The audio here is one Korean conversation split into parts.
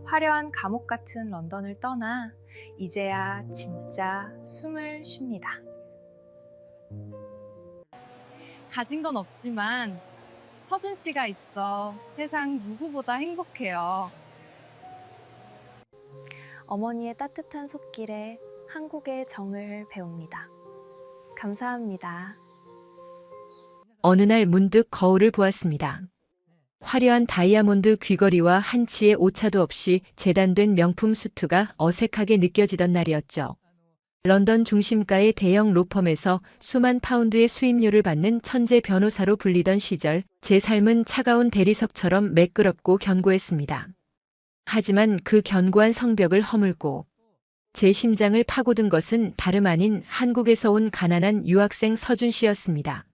화려한 감옥 같은 런던을 떠나 이제야 진짜 숨을 쉽니다. 가진 건 없지만 서준 씨가 있어 세상 누구보다 행복해요. 어머니의 따뜻한 손길에 한국의 정을 배웁니다. 감사합니다. 어느 날 문득 거울을 보았습니다. 화려한 다이아몬드 귀걸이와 한치의 오차도 없이 재단된 명품 수트가 어색하게 느껴지던 날이었죠. 런던 중심가의 대형 로펌에서 수만 파운드의 수임료를 받는 천재 변호사로 불리던 시절, 제 삶은 차가운 대리석처럼 매끄럽고 견고했습니다. 하지만 그 견고한 성벽을 허물고 제 심장을 파고든 것은 다름 아닌 한국에서 온 가난한 유학생 서준 씨였습니다.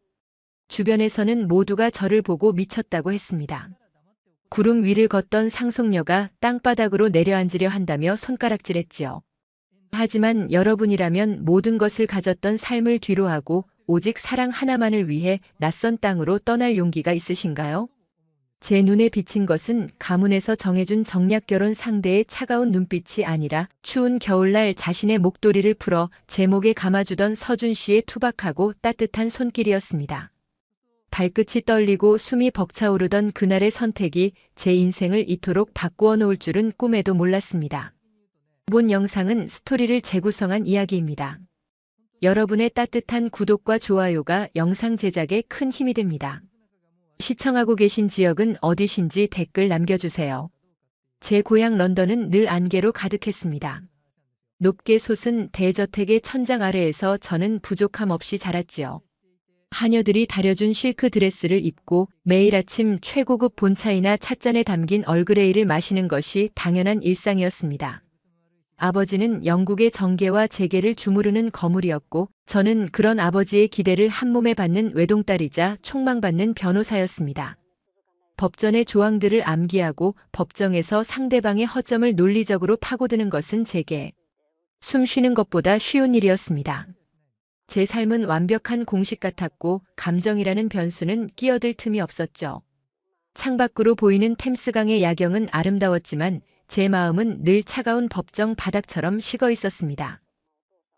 주변에서는 모두가 저를 보고 미쳤다고 했습니다. 구름 위를 걷던 상속녀가 땅바닥으로 내려앉으려 한다며 손가락질했지요. 하지만 여러분이라면 모든 것을 가졌던 삶을 뒤로하고 오직 사랑 하나만을 위해 낯선 땅으로 떠날 용기가 있으신가요? 제 눈에 비친 것은 가문에서 정해준 정략결혼 상대의 차가운 눈빛이 아니라 추운 겨울날 자신의 목도리를 풀어 제 목에 감아주던 서준 씨의 투박하고 따뜻한 손길이었습니다. 발끝이 떨리고 숨이 벅차오르던 그날의 선택이 제 인생을 이토록 바꾸어 놓을 줄은 꿈에도 몰랐습니다. 본 영상은 스토리를 재구성한 이야기입니다. 여러분의 따뜻한 구독과 좋아요가 영상 제작에 큰 힘이 됩니다. 시청하고 계신 지역은 어디신지 댓글 남겨주세요. 제 고향 런던은 늘 안개로 가득했습니다. 높게 솟은 대저택의 천장 아래에서 저는 부족함 없이 자랐지요. 하녀들이 다려준 실크 드레스를 입고 매일 아침 최고급 본차이나 찻잔에 담긴 얼그레이를 마시는 것이 당연한 일상이었습니다. 아버지는 영국의 정계와 재계를 주무르는 거물이었고 저는 그런 아버지의 기대를 한몸에 받는 외동딸이자 촉망받는 변호사였습니다. 법전의 조항들을 암기하고 법정에서 상대방의 허점을 논리적으로 파고드는 것은 제게 숨 쉬는 것보다 쉬운 일이었습니다. 제 삶은 완벽한 공식 같았고 감정이라는 변수는 끼어들 틈이 없었죠. 창밖으로 보이는 템스강의 야경은 아름다웠지만 제 마음은 늘 차가운 법정 바닥처럼 식어 있었습니다.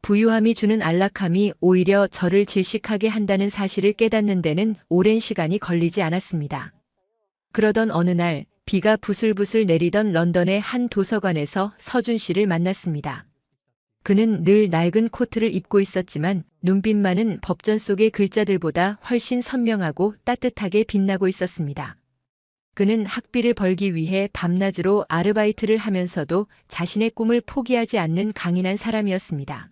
부유함이 주는 안락함이 오히려 저를 질식하게 한다는 사실을 깨닫는 데는 오랜 시간이 걸리지 않았습니다. 그러던 어느 날 비가 부슬부슬 내리던 런던의 한 도서관에서 서준 씨를 만났습니다. 그는 늘 낡은 코트를 입고 있었지만 눈빛만은 법전 속의 글자들보다 훨씬 선명하고 따뜻하게 빛나고 있었습니다. 그는 학비를 벌기 위해 밤낮으로 아르바이트를 하면서도 자신의 꿈을 포기하지 않는 강인한 사람이었습니다.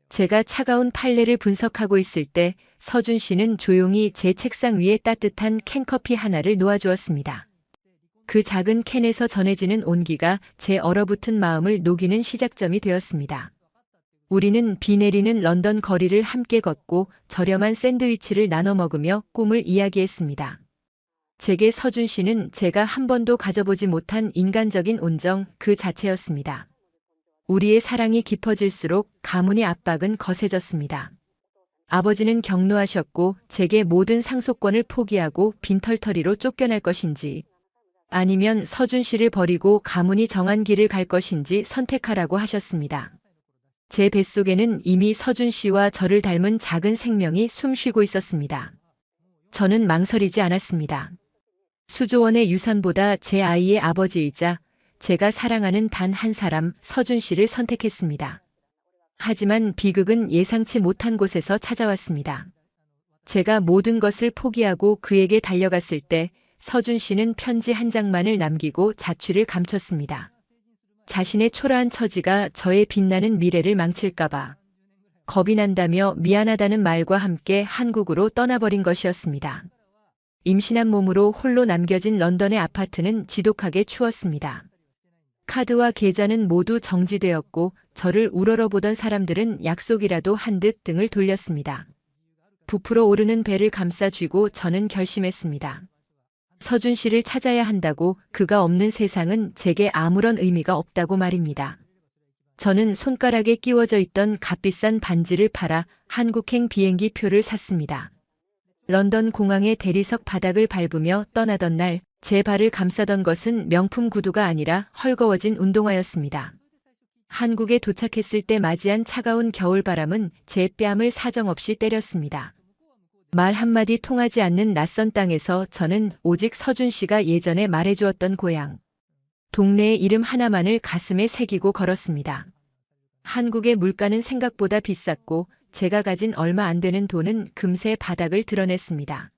제가 차가운 판례를 분석하고 있을 때 서준 씨는 조용히 제 책상 위에 따뜻한 캔커피 하나를 놓아주었습니다. 그 작은 캔에서 전해지는 온기가 제 얼어붙은 마음을 녹이는 시작점이 되었습니다. 우리는 비 내리는 런던 거리를 함께 걷고 저렴한 샌드위치를 나눠 먹으며 꿈을 이야기했습니다. 제게 서준 씨는 제가 한 번도 가져보지 못한 인간적인 온정 그 자체였습니다. 우리의 사랑이 깊어질수록 가문의 압박은 거세졌습니다. 아버지는 격노하셨고 제게 모든 상속권을 포기하고 빈털터리로 쫓겨날 것인지 아니면 서준 씨를 버리고 가문이 정한 길을 갈 것인지 선택하라고 하셨습니다. 제 뱃속에는 이미 서준 씨와 저를 닮은 작은 생명이 숨쉬고 있었습니다. 저는 망설이지 않았습니다. 수조원의 유산보다 제 아이의 아버지이자 제가 사랑하는 단 한 사람 서준 씨를 선택했습니다. 하지만 비극은 예상치 못한 곳에서 찾아왔습니다. 제가 모든 것을 포기하고 그에게 달려갔을 때 서준 씨는 편지 한 장만을 남기고 자취를 감췄습니다. 자신의 초라한 처지가 저의 빛나는 미래를 망칠까봐 겁이 난다며 미안하다는 말과 함께 한국으로 떠나버린 것이었습니다. 임신한 몸으로 홀로 남겨진 런던의 아파트는 지독하게 추웠습니다. 카드와 계좌는 모두 정지되었고 저를 우러러보던 사람들은 약속이라도 한 듯 등을 돌렸습니다. 부풀어 오르는 배를 감싸쥐고 저는 결심했습니다. 서준 씨를 찾아야 한다고. 그가 없는 세상은 제게 아무런 의미가 없다고 말입니다. 저는 손가락에 끼워져 있던 값비싼 반지를 팔아 한국행 비행기 표를 샀습니다. 런던 공항의 대리석 바닥을 밟으며 떠나던 날 제 발을 감싸던 것은 명품 구두가 아니라 헐거워진 운동화였습니다. 한국에 도착했을 때 맞이한 차가운 겨울바람은 제 뺨을 사정없이 때렸습니다. 말 한마디 통하지 않는 낯선 땅에서 저는 오직 서준 씨가 예전에 말해주었던 고향, 동네의 이름 하나만을 가슴에 새기고 걸었습니다. 한국의 물가는 생각보다 비쌌고 제가 가진 얼마 안 되는 돈은 금세 바닥을 드러냈습니다.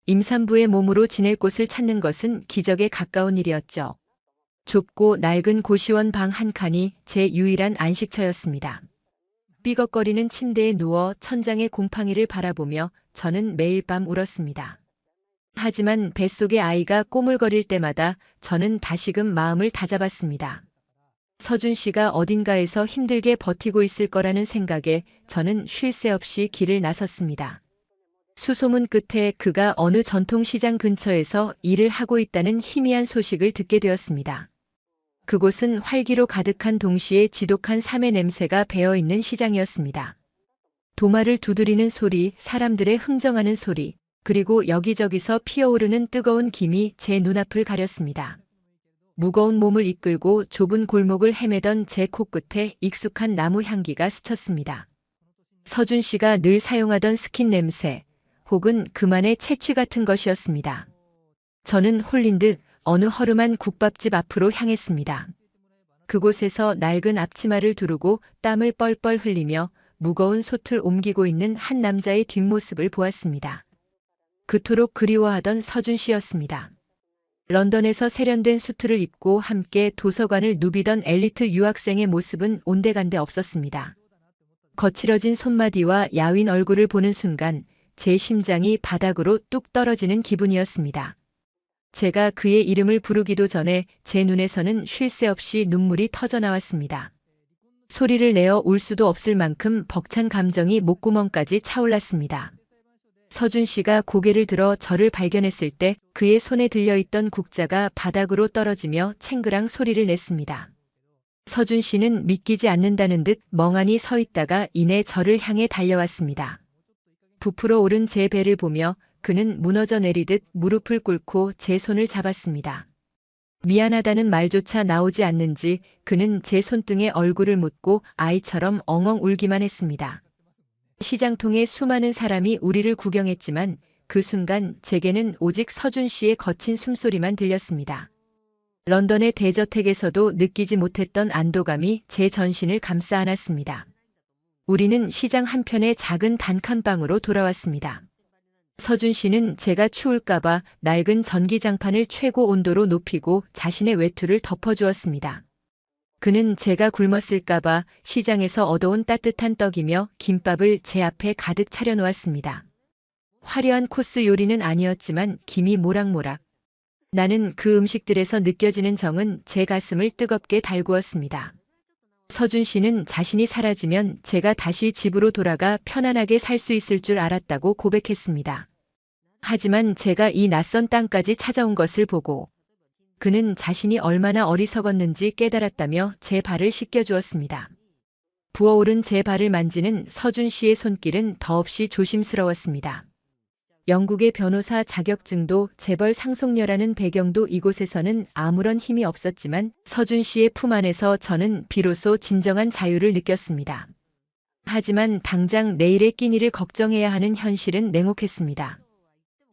임산부의 몸으로 지낼 곳을 찾는 것은 기적에 가까운 일이었죠. 좁고 낡은 고시원 방 한 칸이 제 유일한 안식처였습니다. 삐걱거리는 침대에 누워 천장의 곰팡이를 바라보며 저는 매일 밤 울었습니다. 하지만 뱃속의 아이가 꼬물거릴 때마다 저는 다시금 마음을 다잡았습니다. 서준 씨가 어딘가에서 힘들게 버티고 있을 거라는 생각에 저는 쉴 새 없이 길을 나섰습니다. 수소문 끝에 그가 어느 전통시장 근처에서 일을 하고 있다는 희미한 소식을 듣게 되었습니다. 그곳은 활기로 가득한 동시에 지독한 삼의 냄새가 배어있는 시장이었습니다. 도마를 두드리는 소리, 사람들의 흥정하는 소리, 그리고 여기저기서 피어오르는 뜨거운 김이 제 눈앞을 가렸습니다. 무거운 몸을 이끌고 좁은 골목을 헤매던 제 코끝에 익숙한 나무 향기가 스쳤습니다. 서준 씨가 늘 사용하던 스킨 냄새, 혹은 그만의 채취 같은 것이었습니다. 저는 홀린 듯 어느 허름한 국밥집 앞으로 향했습니다. 그곳에서 낡은 앞치마를 두르고 땀을 뻘뻘 흘리며 무거운 솥을 옮기고 있는 한 남자의 뒷모습을 보았습니다. 그토록 그리워하던 서준 씨였습니다. 런던에서 세련된 수트를 입고 함께 도서관을 누비던 엘리트 유학생의 모습은 온데간데 없었습니다. 거칠어진 손마디와 야윈 얼굴을 보는 순간 제 심장이 바닥으로 뚝 떨어지는 기분이었습니다. 제가 그의 이름을 부르기도 전에 제 눈에서는 쉴 새 없이 눈물이 터져 나왔습니다. 소리를 내어 울 수도 없을 만큼 벅찬 감정이 목구멍까지 차올랐습니다. 서준 씨가 고개를 들어 저를 발견했을 때 그의 손에 들려있던 국자가 바닥으로 떨어지며 챙그랑 소리를 냈습니다. 서준 씨는 믿기지 않는다는 듯 멍하니 서 있다가 이내 저를 향해 달려왔습니다. 부풀어 오른 제 배를 보며 그는 무너져 내리듯 무릎을 꿇고 제 손을 잡았습니다. 미안하다는 말조차 나오지 않는지 그는 제 손등에 얼굴을 묻고 아이처럼 엉엉 울기만 했습니다. 시장통에 수많은 사람이 우리를 구경했지만 그 순간 제게는 오직 서준 씨의 거친 숨소리만 들렸습니다. 런던의 대저택에서도 느끼지 못했던 안도감이 제 전신을 감싸 안았습니다. 우리는 시장 한편의 작은 단칸방으로 돌아왔습니다. 서준 씨는 제가 추울까봐 낡은 전기장판을 최고 온도로 높이고 자신의 외투를 덮어주었습니다. 그는 제가 굶었을까봐 시장에서 얻어온 따뜻한 떡이며 김밥을 제 앞에 가득 차려놓았습니다. 화려한 코스 요리는 아니었지만 김이 모락모락. 나는 그 음식들에서 느껴지는 정은 제 가슴을 뜨겁게 달구었습니다. 서준 씨는 자신이 사라지면 제가 다시 집으로 돌아가 편안하게 살 수 있을 줄 알았다고 고백했습니다. 하지만 제가 이 낯선 땅까지 찾아온 것을 보고 그는 자신이 얼마나 어리석었는지 깨달았다며 제 발을 씻겨주었습니다. 부어오른 제 발을 만지는 서준 씨의 손길은 더없이 조심스러웠습니다. 영국의 변호사 자격증도 재벌 상속녀라는 배경도 이곳에서는 아무런 힘이 없었지만 서준 씨의 품 안에서 저는 비로소 진정한 자유를 느꼈습니다. 하지만 당장 내일의 끼니를 걱정해야 하는 현실은 냉혹했습니다.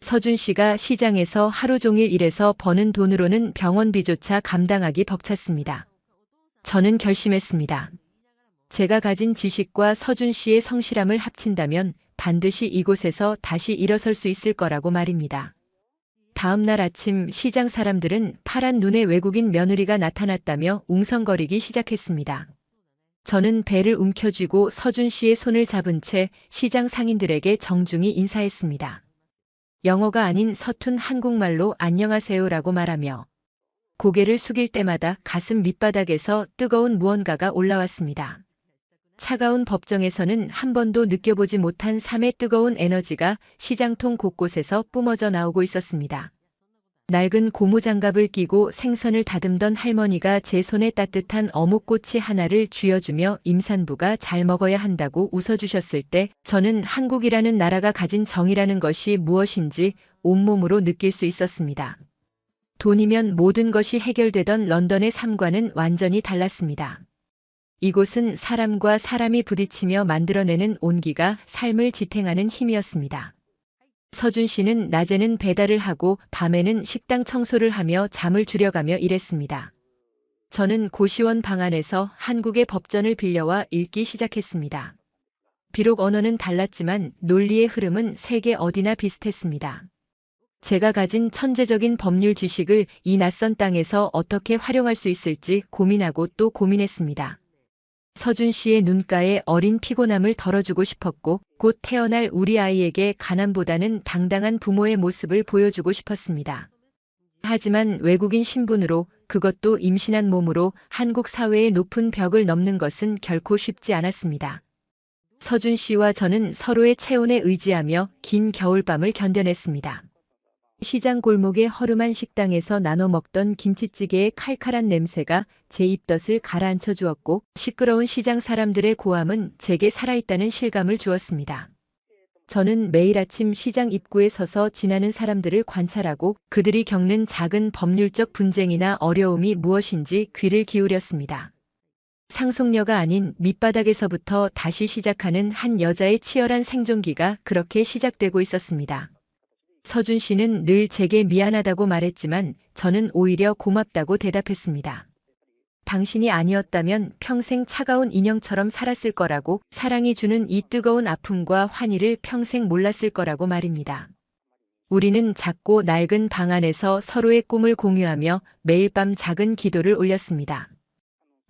서준 씨가 시장에서 하루 종일 일해서 버는 돈으로는 병원비조차 감당하기 벅찼습니다. 저는 결심했습니다. 제가 가진 지식과 서준 씨의 성실함을 합친다면 반드시 이곳에서 다시 일어설 수 있을 거라고 말입니다. 다음 날 아침 시장 사람들은 파란 눈의 외국인 며느리가 나타났다며 웅성거리기 시작했습니다. 저는 배를 움켜쥐고 서준 씨의 손을 잡은 채 시장 상인들에게 정중히 인사했습니다. 영어가 아닌 서툰 한국말로 안녕하세요라고 말하며 고개를 숙일 때마다 가슴 밑바닥에서 뜨거운 무언가가 올라왔습니다. 차가운 법정에서는 한 번도 느껴보지 못한 삶의 뜨거운 에너지가 시장통 곳곳에서 뿜어져 나오고 있었습니다. 낡은 고무장갑을 끼고 생선을 다듬던 할머니가 제 손에 따뜻한 어묵꼬치 하나를 쥐어주며 임산부가 잘 먹어야 한다고 웃어주셨을 때 저는 한국이라는 나라가 가진 정이라는 것이 무엇인지 온몸으로 느낄 수 있었습니다. 돈이면 모든 것이 해결되던 런던의 삶과는 완전히 달랐습니다. 이곳은 사람과 사람이 부딪히며 만들어내는 온기가 삶을 지탱하는 힘이었습니다. 서준 씨는 낮에는 배달을 하고 밤에는 식당 청소를 하며 잠을 줄여가며 일했습니다. 저는 고시원 방 안에서 한국의 법전을 빌려와 읽기 시작했습니다. 비록 언어는 달랐지만 논리의 흐름은 세계 어디나 비슷했습니다. 제가 가진 천재적인 법률 지식을 이 낯선 땅에서 어떻게 활용할 수 있을지 고민하고 또 고민했습니다. 서준 씨의 눈가에 어린 피곤함을 덜어주고 싶었고 곧 태어날 우리 아이에게 가난보다는 당당한 부모의 모습을 보여주고 싶었습니다. 하지만 외국인 신분으로 그것도 임신한 몸으로 한국 사회의 높은 벽을 넘는 것은 결코 쉽지 않았습니다. 서준 씨와 저는 서로의 체온에 의지하며 긴 겨울밤을 견뎌냈습니다. 시장 골목의 허름한 식당에서 나눠 먹던 김치찌개의 칼칼한 냄새가 제 입덧을 가라앉혀 주었고 시끄러운 시장 사람들의 고함은 제게 살아있다는 실감을 주었습니다. 저는 매일 아침 시장 입구에 서서 지나는 사람들을 관찰하고 그들이 겪는 작은 법률적 분쟁이나 어려움이 무엇인지 귀를 기울였습니다. 상속녀가 아닌 밑바닥에서부터 다시 시작하는 한 여자의 치열한 생존기가 그렇게 시작되고 있었습니다. 서준 씨는 늘 제게 미안하다고 말했지만 저는 오히려 고맙다고 대답했습니다. 당신이 아니었다면 평생 차가운 인형처럼 살았을 거라고, 사랑이 주는 이 뜨거운 아픔과 환희를 평생 몰랐을 거라고 말입니다. 우리는 작고 낡은 방 안에서 서로의 꿈을 공유하며 매일 밤 작은 기도를 올렸습니다.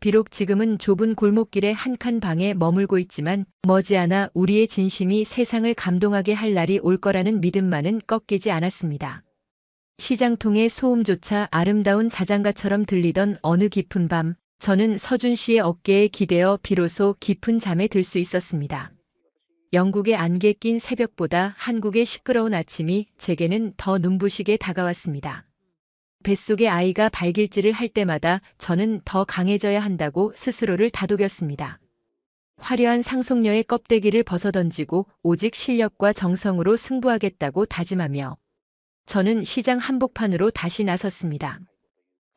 비록 지금은 좁은 골목길의 한 칸 방에 머물고 있지만 머지않아 우리의 진심이 세상을 감동하게 할 날이 올 거라는 믿음만은 꺾이지 않았습니다. 시장통의 소음조차 아름다운 자장가처럼 들리던 어느 깊은 밤, 저는 서준 씨의 어깨에 기대어 비로소 깊은 잠에 들 수 있었습니다. 영국의 안개 낀 새벽보다 한국의 시끄러운 아침이 제게는 더 눈부시게 다가왔습니다. 뱃속의 아이가 발길질을 할 때마다 저는 더 강해져야 한다고 스스로를 다독였습니다. 화려한 상속녀의 껍데기를 벗어던지고 오직 실력과 정성으로 승부하겠다고 다짐하며 저는 시장 한복판으로 다시 나섰습니다.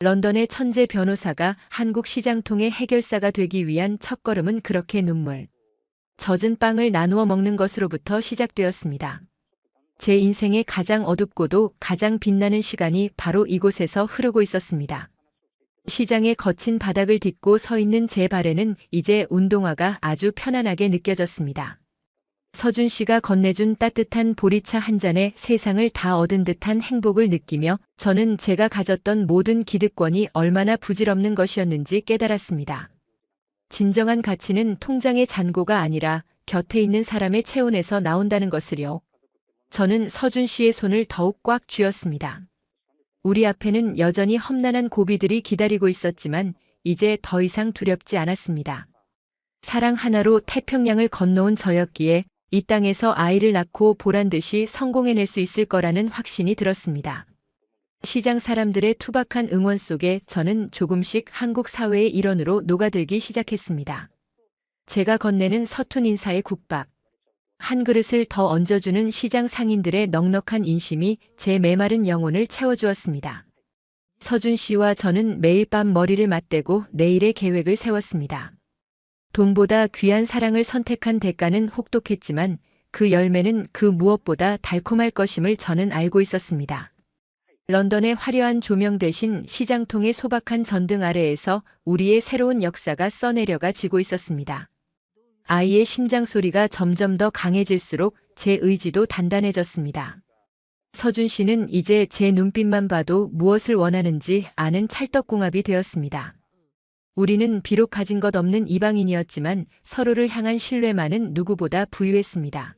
런던의 천재 변호사가 한국 시장통의 해결사가 되기 위한 첫걸음은 그렇게 눈물 젖은 빵을 나누어 먹는 것으로부터 시작되었습니다. 제 인생의 가장 어둡고도 가장 빛나는 시간이 바로 이곳에서 흐르고 있었습니다. 시장의 거친 바닥을 딛고 서 있는 제 발에는 이제 운동화가 아주 편안하게 느껴졌습니다. 서준 씨가 건네준 따뜻한 보리차 한 잔에 세상을 다 얻은 듯한 행복을 느끼며 저는 제가 가졌던 모든 기득권이 얼마나 부질없는 것이었는지 깨달았습니다. 진정한 가치는 통장의 잔고가 아니라 곁에 있는 사람의 체온에서 나온다는 것을요. 저는 서준 씨의 손을 더욱 꽉 쥐었습니다. 우리 앞에는 여전히 험난한 고비들이 기다리고 있었지만 이제 더 이상 두렵지 않았습니다. 사랑 하나로 태평양을 건너온 저였기에 이 땅에서 아이를 낳고 보란듯이 성공해낼 수 있을 거라는 확신이 들었습니다. 시장 사람들의 투박한 응원 속에 저는 조금씩 한국 사회의 일원으로 녹아들기 시작했습니다. 제가 건네는 서툰 인사의 국밥, 한 그릇을 더 얹어주는 시장 상인들의 넉넉한 인심이 제 메마른 영혼을 채워주었습니다. 서준 씨와 저는 매일 밤 머리를 맞대고 내일의 계획을 세웠습니다. 돈보다 귀한 사랑을 선택한 대가는 혹독했지만 그 열매는 그 무엇보다 달콤할 것임을 저는 알고 있었습니다. 런던의 화려한 조명 대신 시장통의 소박한 전등 아래에서 우리의 새로운 역사가 써내려가 지고 있었습니다. 아이의 심장 소리가 점점 더 강해질수록 제 의지도 단단해졌습니다. 서준 씨는 이제 제 눈빛만 봐도 무엇을 원하는지 아는 찰떡궁합이 되었습니다. 우리는 비록 가진 것 없는 이방인이었지만 서로를 향한 신뢰만은 누구보다 부유했습니다.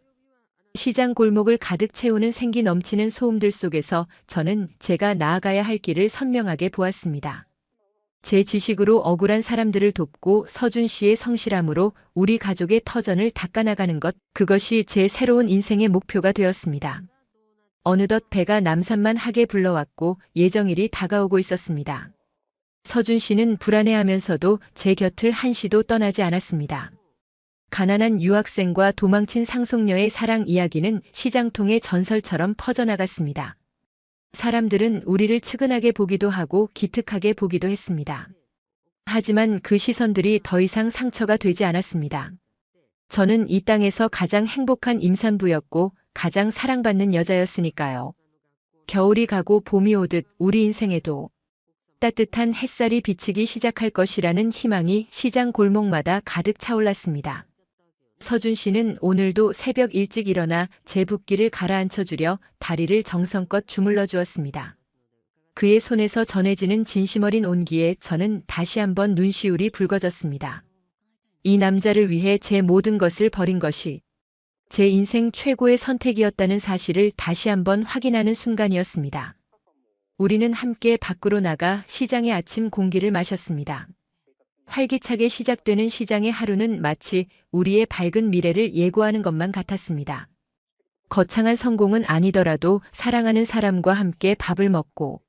시장 골목을 가득 채우는 생기 넘치는 소음들 속에서 저는 제가 나아가야 할 길을 선명하게 보았습니다. 제 지식으로 억울한 사람들을 돕고 서준 씨의 성실함으로 우리 가족의 터전을 닦아나가는 것, 그것이 제 새로운 인생의 목표가 되었습니다. 어느덧 배가 남산만하게 불러왔고 예정일이 다가오고 있었습니다. 서준 씨는 불안해하면서도 제 곁을 한시도 떠나지 않았습니다. 가난한 유학생과 도망친 상속녀의 사랑 이야기는 시장통의 전설처럼 퍼져나갔습니다. 사람들은 우리를 측은하게 보기도 하고 기특하게 보기도 했습니다. 하지만 그 시선들이 더 이상 상처가 되지 않았습니다. 저는 이 땅에서 가장 행복한 임산부였고 가장 사랑받는 여자였으니까요. 겨울이 가고 봄이 오듯 우리 인생에도 따뜻한 햇살이 비치기 시작할 것이라는 희망이 시장 골목마다 가득 차올랐습니다. 서준 씨는 오늘도 새벽 일찍 일어나 제 붓기를 가라앉혀주려 다리를 정성껏 주물러 주었습니다. 그의 손에서 전해지는 진심 어린 온기에 저는 다시 한번 눈시울이 붉어졌습니다. 이 남자를 위해 제 모든 것을 버린 것이 제 인생 최고의 선택이었다는 사실을 다시 한번 확인하는 순간이었습니다. 우리는 함께 밖으로 나가 시장의 아침 공기를 마셨습니다. 활기차게 시작되는 시장의 하루는 마치 우리의 밝은 미래를 예고하는 것만 같았습니다. 거창한 성공은 아니더라도 사랑하는 사람과 함께 밥을 먹고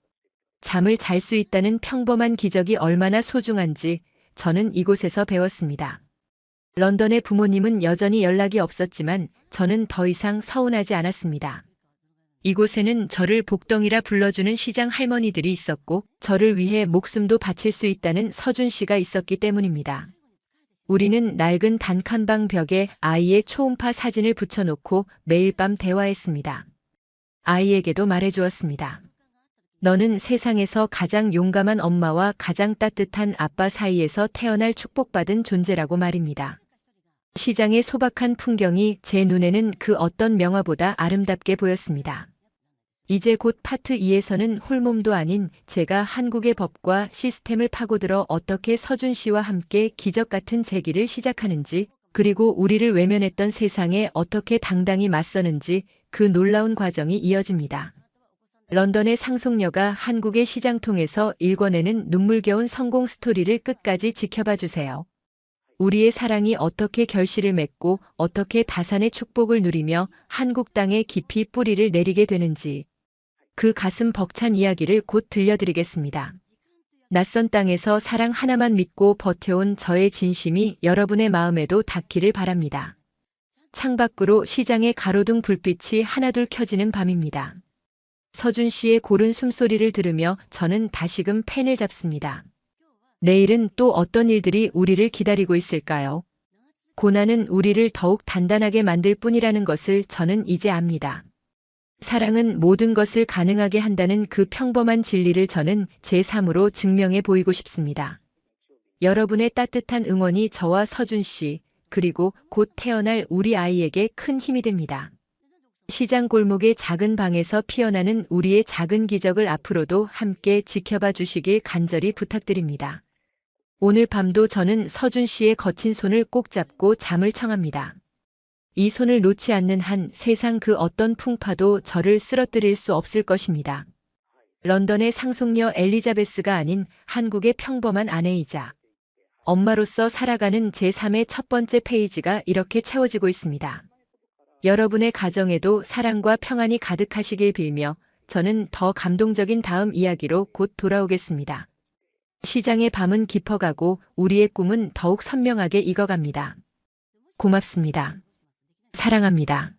잠을 잘 수 있다는 평범한 기적이 얼마나 소중한지 저는 이곳에서 배웠습니다. 런던의 부모님은 여전히 연락이 없었지만 저는 더 이상 서운하지 않았습니다. 이곳에는 저를 복덩이라 불러주는 시장 할머니들이 있었고 저를 위해 목숨도 바칠 수 있다는 서준 씨가 있었기 때문입니다. 우리는 낡은 단칸방 벽에 아이의 초음파 사진을 붙여놓고 매일 밤 대화했습니다. 아이에게도 말해주었습니다. 너는 세상에서 가장 용감한 엄마와 가장 따뜻한 아빠 사이에서 태어날 축복받은 존재라고 말입니다. 시장의 소박한 풍경이 제 눈에는 그 어떤 명화보다 아름답게 보였습니다. 이제 곧 파트 2에서는 홀몸도 아닌 제가 한국의 법과 시스템을 파고들어 어떻게 서준 씨와 함께 기적 같은 재기를 시작하는지, 그리고 우리를 외면했던 세상에 어떻게 당당히 맞서는지 그 놀라운 과정이 이어집니다. 런던의 상속녀가 한국의 시장통에서 일궈내는 눈물겨운 성공 스토리를 끝까지 지켜봐 주세요. 우리의 사랑이 어떻게 결실을 맺고 어떻게 다산의 축복을 누리며 한국 땅에 깊이 뿌리를 내리게 되는지 그 가슴 벅찬 이야기를 곧 들려드리겠습니다. 낯선 땅에서 사랑 하나만 믿고 버텨온 저의 진심이 여러분의 마음에도 닿기를 바랍니다. 창밖으로 시장의 가로등 불빛이 하나둘 켜지는 밤입니다. 서준 씨의 고른 숨소리를 들으며 저는 다시금 펜을 잡습니다. 내일은 또 어떤 일들이 우리를 기다리고 있을까요? 고난은 우리를 더욱 단단하게 만들 뿐이라는 것을 저는 이제 압니다. 사랑은 모든 것을 가능하게 한다는 그 평범한 진리를 저는 제 삶으로 증명해 보이고 싶습니다. 여러분의 따뜻한 응원이 저와 서준 씨, 그리고 곧 태어날 우리 아이에게 큰 힘이 됩니다. 시장 골목의 작은 방에서 피어나는 우리의 작은 기적을 앞으로도 함께 지켜봐 주시길 간절히 부탁드립니다. 오늘 밤도 저는 서준 씨의 거친 손을 꼭 잡고 잠을 청합니다. 이 손을 놓지 않는 한 세상 그 어떤 풍파도 저를 쓰러뜨릴 수 없을 것입니다. 런던의 상속녀 엘리자베스가 아닌 한국의 평범한 아내이자 엄마로서 살아가는 제 삶의 첫 번째 페이지가 이렇게 채워지고 있습니다. 여러분의 가정에도 사랑과 평안이 가득하시길 빌며 저는 더 감동적인 다음 이야기로 곧 돌아오겠습니다. 시장의 밤은 깊어가고 우리의 꿈은 더욱 선명하게 익어갑니다. 고맙습니다. 사랑합니다.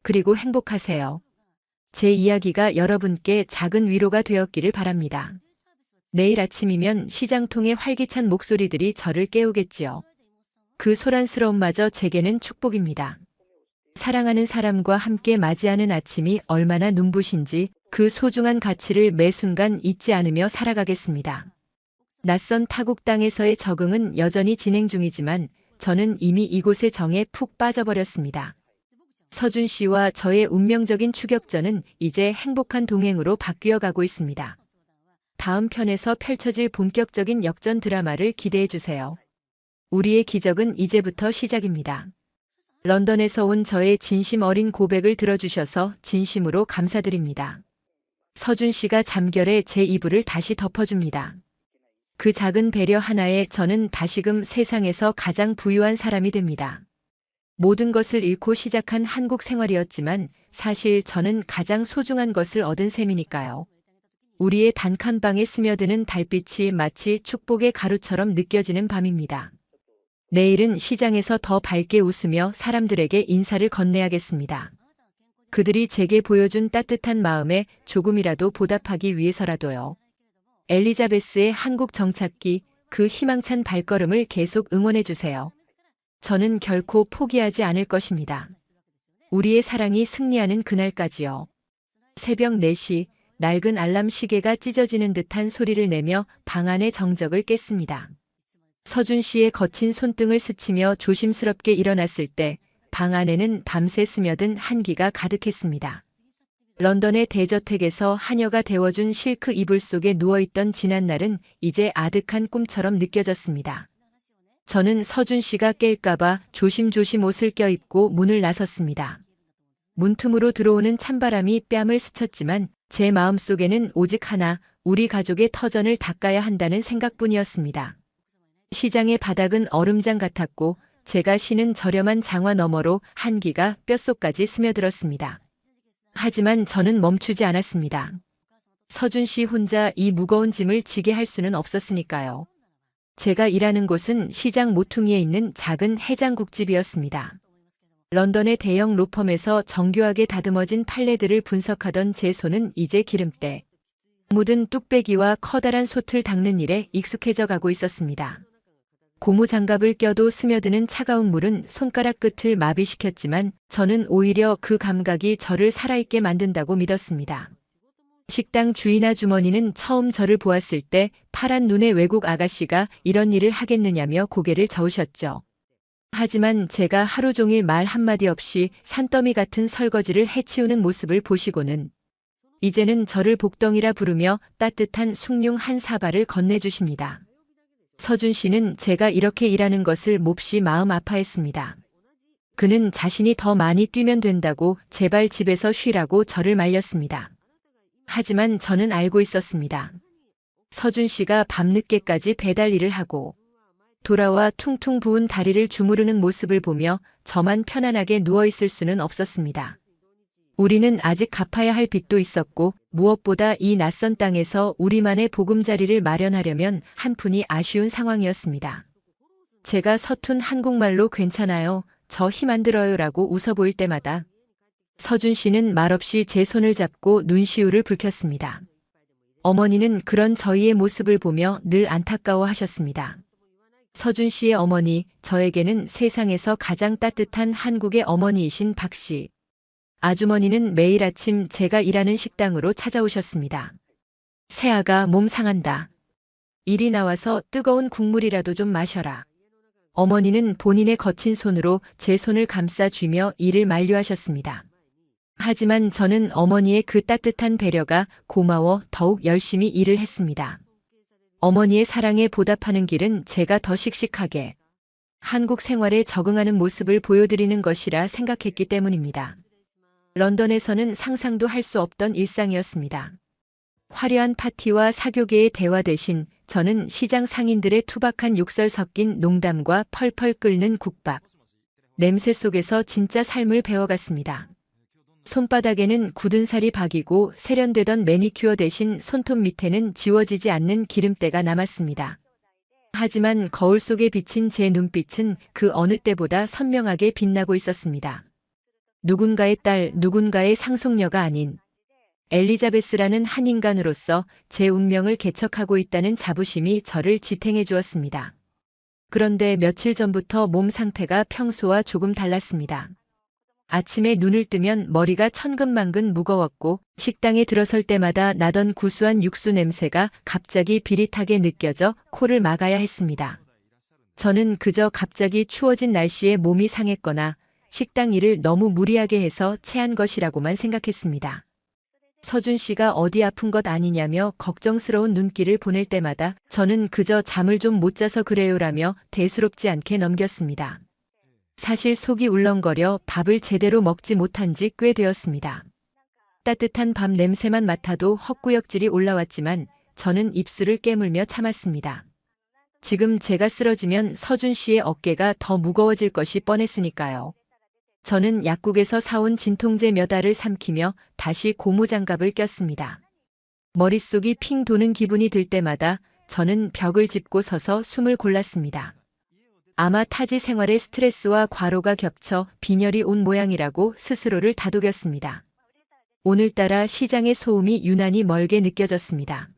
그리고 행복하세요. 제 이야기가 여러분께 작은 위로가 되었기를 바랍니다. 내일 아침이면 시장통의 활기찬 목소리들이 저를 깨우겠지요. 그 소란스러움마저 제게는 축복입니다. 사랑하는 사람과 함께 맞이하는 아침이 얼마나 눈부신지 그 소중한 가치를 매 순간 잊지 않으며 살아가겠습니다. 낯선 타국 땅에서의 적응은 여전히 진행 중이지만 저는 이미 이곳의 정에 푹 빠져버렸습니다. 서준 씨와 저의 운명적인 추격전은 이제 행복한 동행으로 바뀌어 가고 있습니다. 다음 편에서 펼쳐질 본격적인 역전 드라마를 기대해 주세요. 우리의 기적은 이제부터 시작입니다. 런던에서 온 저의 진심 어린 고백을 들어주셔서 진심으로 감사드립니다. 서준 씨가 잠결에 제 이불을 다시 덮어줍니다. 그 작은 배려 하나에 저는 다시금 세상에서 가장 부유한 사람이 됩니다. 모든 것을 잃고 시작한 한국 생활이었지만 사실 저는 가장 소중한 것을 얻은 셈이니까요. 우리의 단칸방에 스며드는 달빛이 마치 축복의 가루처럼 느껴지는 밤입니다. 내일은 시장에서 더 밝게 웃으며 사람들에게 인사를 건네야겠습니다. 그들이 제게 보여준 따뜻한 마음에 조금이라도 보답하기 위해서라도요. 엘리자베스의 한국 정착기, 그 희망찬 발걸음을 계속 응원해주세요. 저는 결코 포기하지 않을 것입니다. 우리의 사랑이 승리하는 그날까지요. 새벽 4시, 낡은 알람 시계가 찢어지는 듯한 소리를 내며 방 안의 정적을 깼습니다. 서준 씨의 거친 손등을 스치며 조심스럽게 일어났을 때 방 안에는 밤새 스며든 한기가 가득했습니다. 런던의 대저택에서 하녀가 데워준 실크 이불 속에 누워있던 지난날은 이제 아득한 꿈처럼 느껴졌습니다. 저는 서준 씨가 깰까봐 조심조심 옷을 껴입고 문을 나섰습니다. 문틈으로 들어오는 찬바람이 뺨을 스쳤지만 제 마음속에는 오직 하나, 우리 가족의 터전을 닦아야 한다는 생각뿐이었습니다. 시장의 바닥은 얼음장 같았고 제가 쉬는 저렴한 장화 너머로 한기가 뼛속까지 스며들었습니다. 하지만 저는 멈추지 않았습니다. 서준 씨 혼자 이 무거운 짐을 지게 할 수는 없었으니까요. 제가 일하는 곳은 시장 모퉁이에 있는 작은 해장국집이었습니다. 런던의 대형 로펌에서 정교하게 다듬어진 판례들을 분석하던 제 손은 이제 기름때 묻은 뚝배기와 커다란 솥을 닦는 일에 익숙해져 가고 있었습니다. 고무장갑을 껴도 스며드는 차가운 물은 손가락 끝을 마비시켰지만 저는 오히려 그 감각이 저를 살아있게 만든다고 믿었습니다. 식당 주인 아주머니는 처음 저를 보았을 때 파란 눈의 외국 아가씨가 이런 일을 하겠느냐며 고개를 저으셨죠. 하지만 제가 하루 종일 말 한마디 없이 산더미 같은 설거지를 해치우는 모습을 보시고는 이제는 저를 복덩이라 부르며 따뜻한 숭늉 한 사발을 건네주십니다. 서준 씨는 제가 이렇게 일하는 것을 몹시 마음 아파했습니다. 그는 자신이 더 많이 뛰면 된다고 제발 집에서 쉬라고 저를 말렸습니다. 하지만 저는 알고 있었습니다. 서준 씨가 밤늦게까지 배달 일을 하고 돌아와 퉁퉁 부은 다리를 주무르는 모습을 보며 저만 편안하게 누워있을 수는 없었습니다. 우리는 아직 갚아야 할 빚도 있었고 무엇보다 이 낯선 땅에서 우리만의 보금자리를 마련하려면 한푼이 아쉬운 상황이었습니다. 제가 서툰 한국말로 괜찮아요, 저 힘 안 들어요라고 웃어 보일 때마다 서준 씨는 말없이 제 손을 잡고 눈시울을 붉혔습니다. 어머니는 그런 저희의 모습을 보며 늘 안타까워하셨습니다. 서준 씨의 어머니, 저에게는 세상에서 가장 따뜻한 한국의 어머니이신 박 씨. 아주머니는 매일 아침 제가 일하는 식당으로 찾아오셨습니다. 새아가 몸 상한다. 이리 나와서 뜨거운 국물이라도 좀 마셔라. 어머니는 본인의 거친 손으로 제 손을 감싸 쥐며 일을 만류하셨습니다. 하지만 저는 어머니의 그 따뜻한 배려가 고마워 더욱 열심히 일을 했습니다. 어머니의 사랑에 보답하는 길은 제가 더 씩씩하게 한국 생활에 적응하는 모습을 보여드리는 것이라 생각했기 때문입니다. 런던에서는 상상도 할 수 없던 일상이었습니다. 화려한 파티와 사교계의 대화 대신 저는 시장 상인들의 투박한 욕설 섞인 농담과 펄펄 끓는 국밥, 냄새 속에서 진짜 삶을 배워갔습니다. 손바닥에는 굳은 살이 박이고 세련되던 매니큐어 대신 손톱 밑에는 지워지지 않는 기름때가 남았습니다. 하지만 거울 속에 비친 제 눈빛은 그 어느 때보다 선명하게 빛나고 있었습니다. 누군가의 딸, 누군가의 상속녀가 아닌 엘리자베스라는 한 인간으로서 제 운명을 개척하고 있다는 자부심이 저를 지탱해 주었습니다. 그런데 며칠 전부터 몸 상태가 평소와 조금 달랐습니다. 아침에 눈을 뜨면 머리가 천근만근 무거웠고 식당에 들어설 때마다 나던 구수한 육수 냄새가 갑자기 비릿하게 느껴져 코를 막아야 했습니다. 저는 그저 갑자기 추워진 날씨에 몸이 상했거나 식당 일을 너무 무리하게 해서 체한 것이라고만 생각했습니다. 서준 씨가 어디 아픈 것 아니냐며 걱정스러운 눈길을 보낼 때마다 저는 그저 잠을 좀 못 자서 그래요라며 대수롭지 않게 넘겼습니다. 사실 속이 울렁거려 밥을 제대로 먹지 못한 지 꽤 되었습니다. 따뜻한 밥 냄새만 맡아도 헛구역질이 올라왔지만 저는 입술을 깨물며 참았습니다. 지금 제가 쓰러지면 서준 씨의 어깨가 더 무거워질 것이 뻔했으니까요. 저는 약국에서 사온 진통제 몇 알을 삼키며 다시 고무장갑을 꼈습니다. 머릿속이 핑 도는 기분이 들 때마다 저는 벽을 짚고 서서 숨을 골랐습니다. 아마 타지 생활의 스트레스와 과로가 겹쳐 빈혈이 온 모양이라고 스스로를 다독였습니다. 오늘따라 시장의 소음이 유난히 멀게 느껴졌습니다.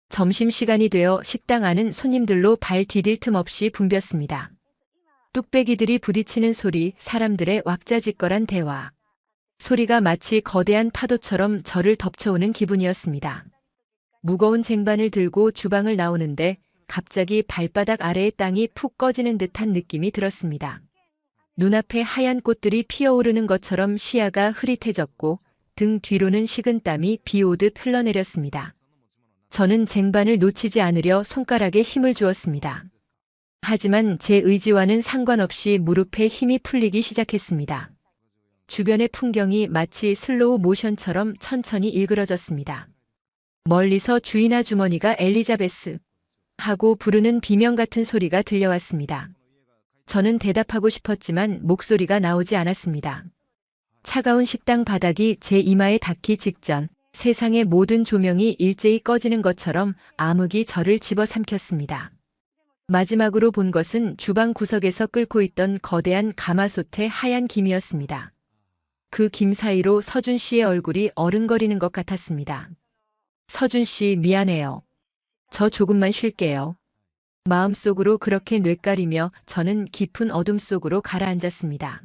점심시간이 되어 식당 안은 손님들로 발 디딜 틈 없이 붐볐습니다. 뚝배기들이 부딪히는 소리, 사람들의 왁자지껄한 대화. 소리가 마치 거대한 파도처럼 저를 덮쳐오는 기분이었습니다. 무거운 쟁반을 들고 주방을 나오는데 갑자기 발바닥 아래의 땅이 푹 꺼지는 듯한 느낌이 들었습니다. 눈앞에 하얀 꽃들이 피어오르는 것처럼 시야가 흐릿해졌고 등 뒤로는 식은땀이 비 오듯 흘러내렸습니다. 저는 쟁반을 놓치지 않으려 손가락에 힘을 주었습니다. 하지만 제 의지와는 상관없이 무릎에 힘이 풀리기 시작했습니다. 주변의 풍경이 마치 슬로우 모션처럼 천천히 일그러졌습니다. 멀리서 주인 아주머니가 엘리자베스 하고 부르는 비명 같은 소리가 들려왔습니다. 저는 대답하고 싶었지만 목소리가 나오지 않았습니다. 차가운 식당 바닥이 제 이마에 닿기 직전 세상의 모든 조명이 일제히 꺼지는 것처럼 암흑이 저를 집어삼켰습니다. 마지막으로 본 것은 주방 구석에서 끓고 있던 거대한 가마솥의 하얀 김이었습니다. 그 김 사이로 서준 씨의 얼굴이 어른거리는 것 같았습니다. 서준 씨, 미안해요. 저 조금만 쉴게요. 마음속으로 그렇게 뇌까리며 저는 깊은 어둠 속으로 가라앉았습니다.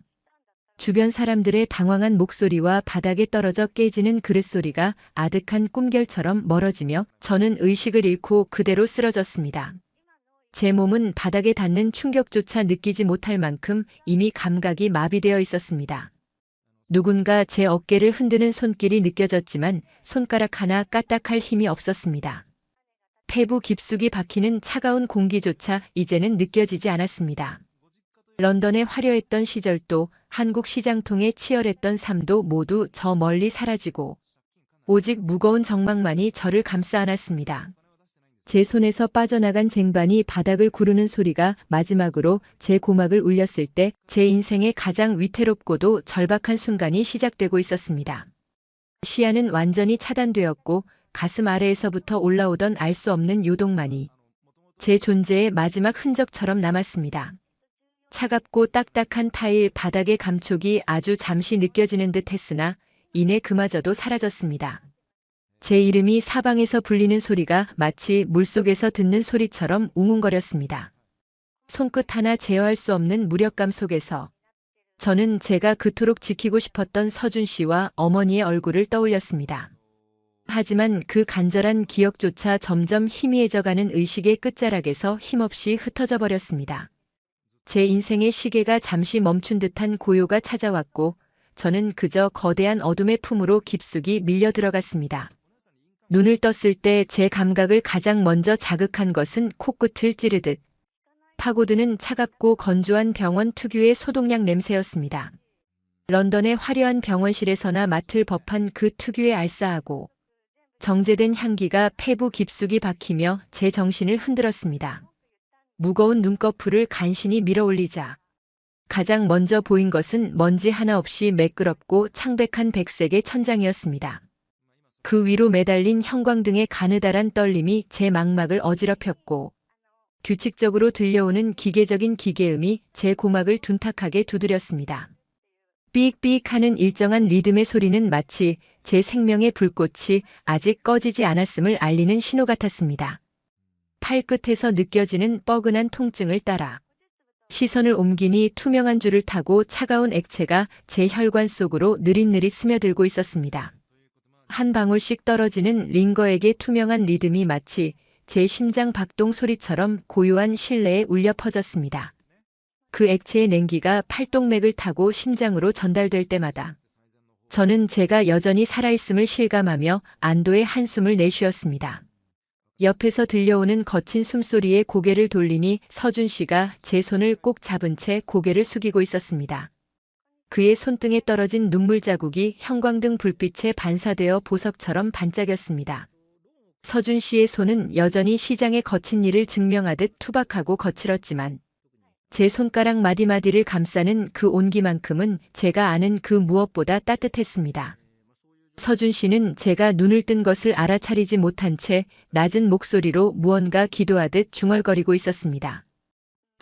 주변 사람들의 당황한 목소리와 바닥에 떨어져 깨지는 그릇 소리가 아득한 꿈결처럼 멀어지며 저는 의식을 잃고 그대로 쓰러졌습니다. 제 몸은 바닥에 닿는 충격조차 느끼지 못할 만큼 이미 감각이 마비되어 있었습니다. 누군가 제 어깨를 흔드는 손길이 느껴졌지만 손가락 하나 까딱할 힘이 없었습니다. 폐부 깊숙이 박히는 차가운 공기조차 이제는 느껴지지 않았습니다. 런던의 화려했던 시절도 한국 시장통의 치열했던 삶도 모두 저 멀리 사라지고 오직 무거운 정막만이 저를 감싸 안았습니다. 제 손에서 빠져나간 쟁반이 바닥을 구르는 소리가 마지막으로 제 고막을 울렸을 때 제 인생의 가장 위태롭고도 절박한 순간이 시작되고 있었습니다. 시야는 완전히 차단되었고 가슴 아래에서부터 올라오던 알 수 없는 요동만이 제 존재의 마지막 흔적처럼 남았습니다. 차갑고 딱딱한 타일 바닥의 감촉이 아주 잠시 느껴지는 듯 했으나 이내 그마저도 사라졌습니다. 제 이름이 사방에서 불리는 소리가 마치 물속에서 듣는 소리처럼 웅웅거렸습니다. 손끝 하나 제어할 수 없는 무력감 속에서 저는 제가 그토록 지키고 싶었던 서준 씨와 어머니의 얼굴을 떠올렸습니다. 하지만 그 간절한 기억조차 점점 희미해져가는 의식의 끝자락에서 힘없이 흩어져 버렸습니다. 제 인생의 시계가 잠시 멈춘 듯한 고요가 찾아왔고 저는 그저 거대한 어둠의 품으로 깊숙이 밀려 들어갔습니다. 눈을 떴을 때 제 감각을 가장 먼저 자극한 것은 코끝을 찌르듯 파고드는 차갑고 건조한 병원 특유의 소독약 냄새였습니다. 런던의 화려한 병원실에서나 맡을 법한 그 특유의 알싸하고 정제된 향기가 폐부 깊숙이 박히며 제 정신을 흔들었습니다. 무거운 눈꺼풀을 간신히 밀어올리자 가장 먼저 보인 것은 먼지 하나 없이 매끄럽고 창백한 백색의 천장이었습니다. 그 위로 매달린 형광등의 가느다란 떨림이 제 망막을 어지럽혔고 규칙적으로 들려오는 기계적인 기계음이 제 고막을 둔탁하게 두드렸습니다. 삑삑 하는 일정한 리듬의 소리는 마치 제 생명의 불꽃이 아직 꺼지지 않았음을 알리는 신호 같았습니다. 팔끝에서 느껴지는 뻐근한 통증을 따라 시선을 옮기니 투명한 줄을 타고 차가운 액체가 제 혈관 속으로 느릿느릿 스며들고 있었습니다. 한 방울씩 떨어지는 링거에게 투명한 리듬이 마치 제 심장 박동 소리처럼 고요한 신뢰에 울려 퍼졌습니다. 그 액체의 냉기가 팔동맥을 타고 심장으로 전달될 때마다 저는 제가 여전히 살아있음을 실감하며 안도의 한숨을 내쉬었습니다. 옆에서 들려오는 거친 숨소리에 고개를 돌리니 서준 씨가 제 손을 꼭 잡은 채 고개를 숙이고 있었습니다. 그의 손등에 떨어진 눈물 자국이 형광등 불빛에 반사되어 보석처럼 반짝였습니다. 서준 씨의 손은 여전히 시장의 거친 일을 증명하듯 투박하고 거칠었지만 제 손가락 마디마디를 감싸는 그 온기만큼은 제가 아는 그 무엇보다 따뜻했습니다. 서준 씨는 제가 눈을 뜬 것을 알아차리지 못한 채 낮은 목소리로 무언가 기도하듯 중얼거리고 있었습니다.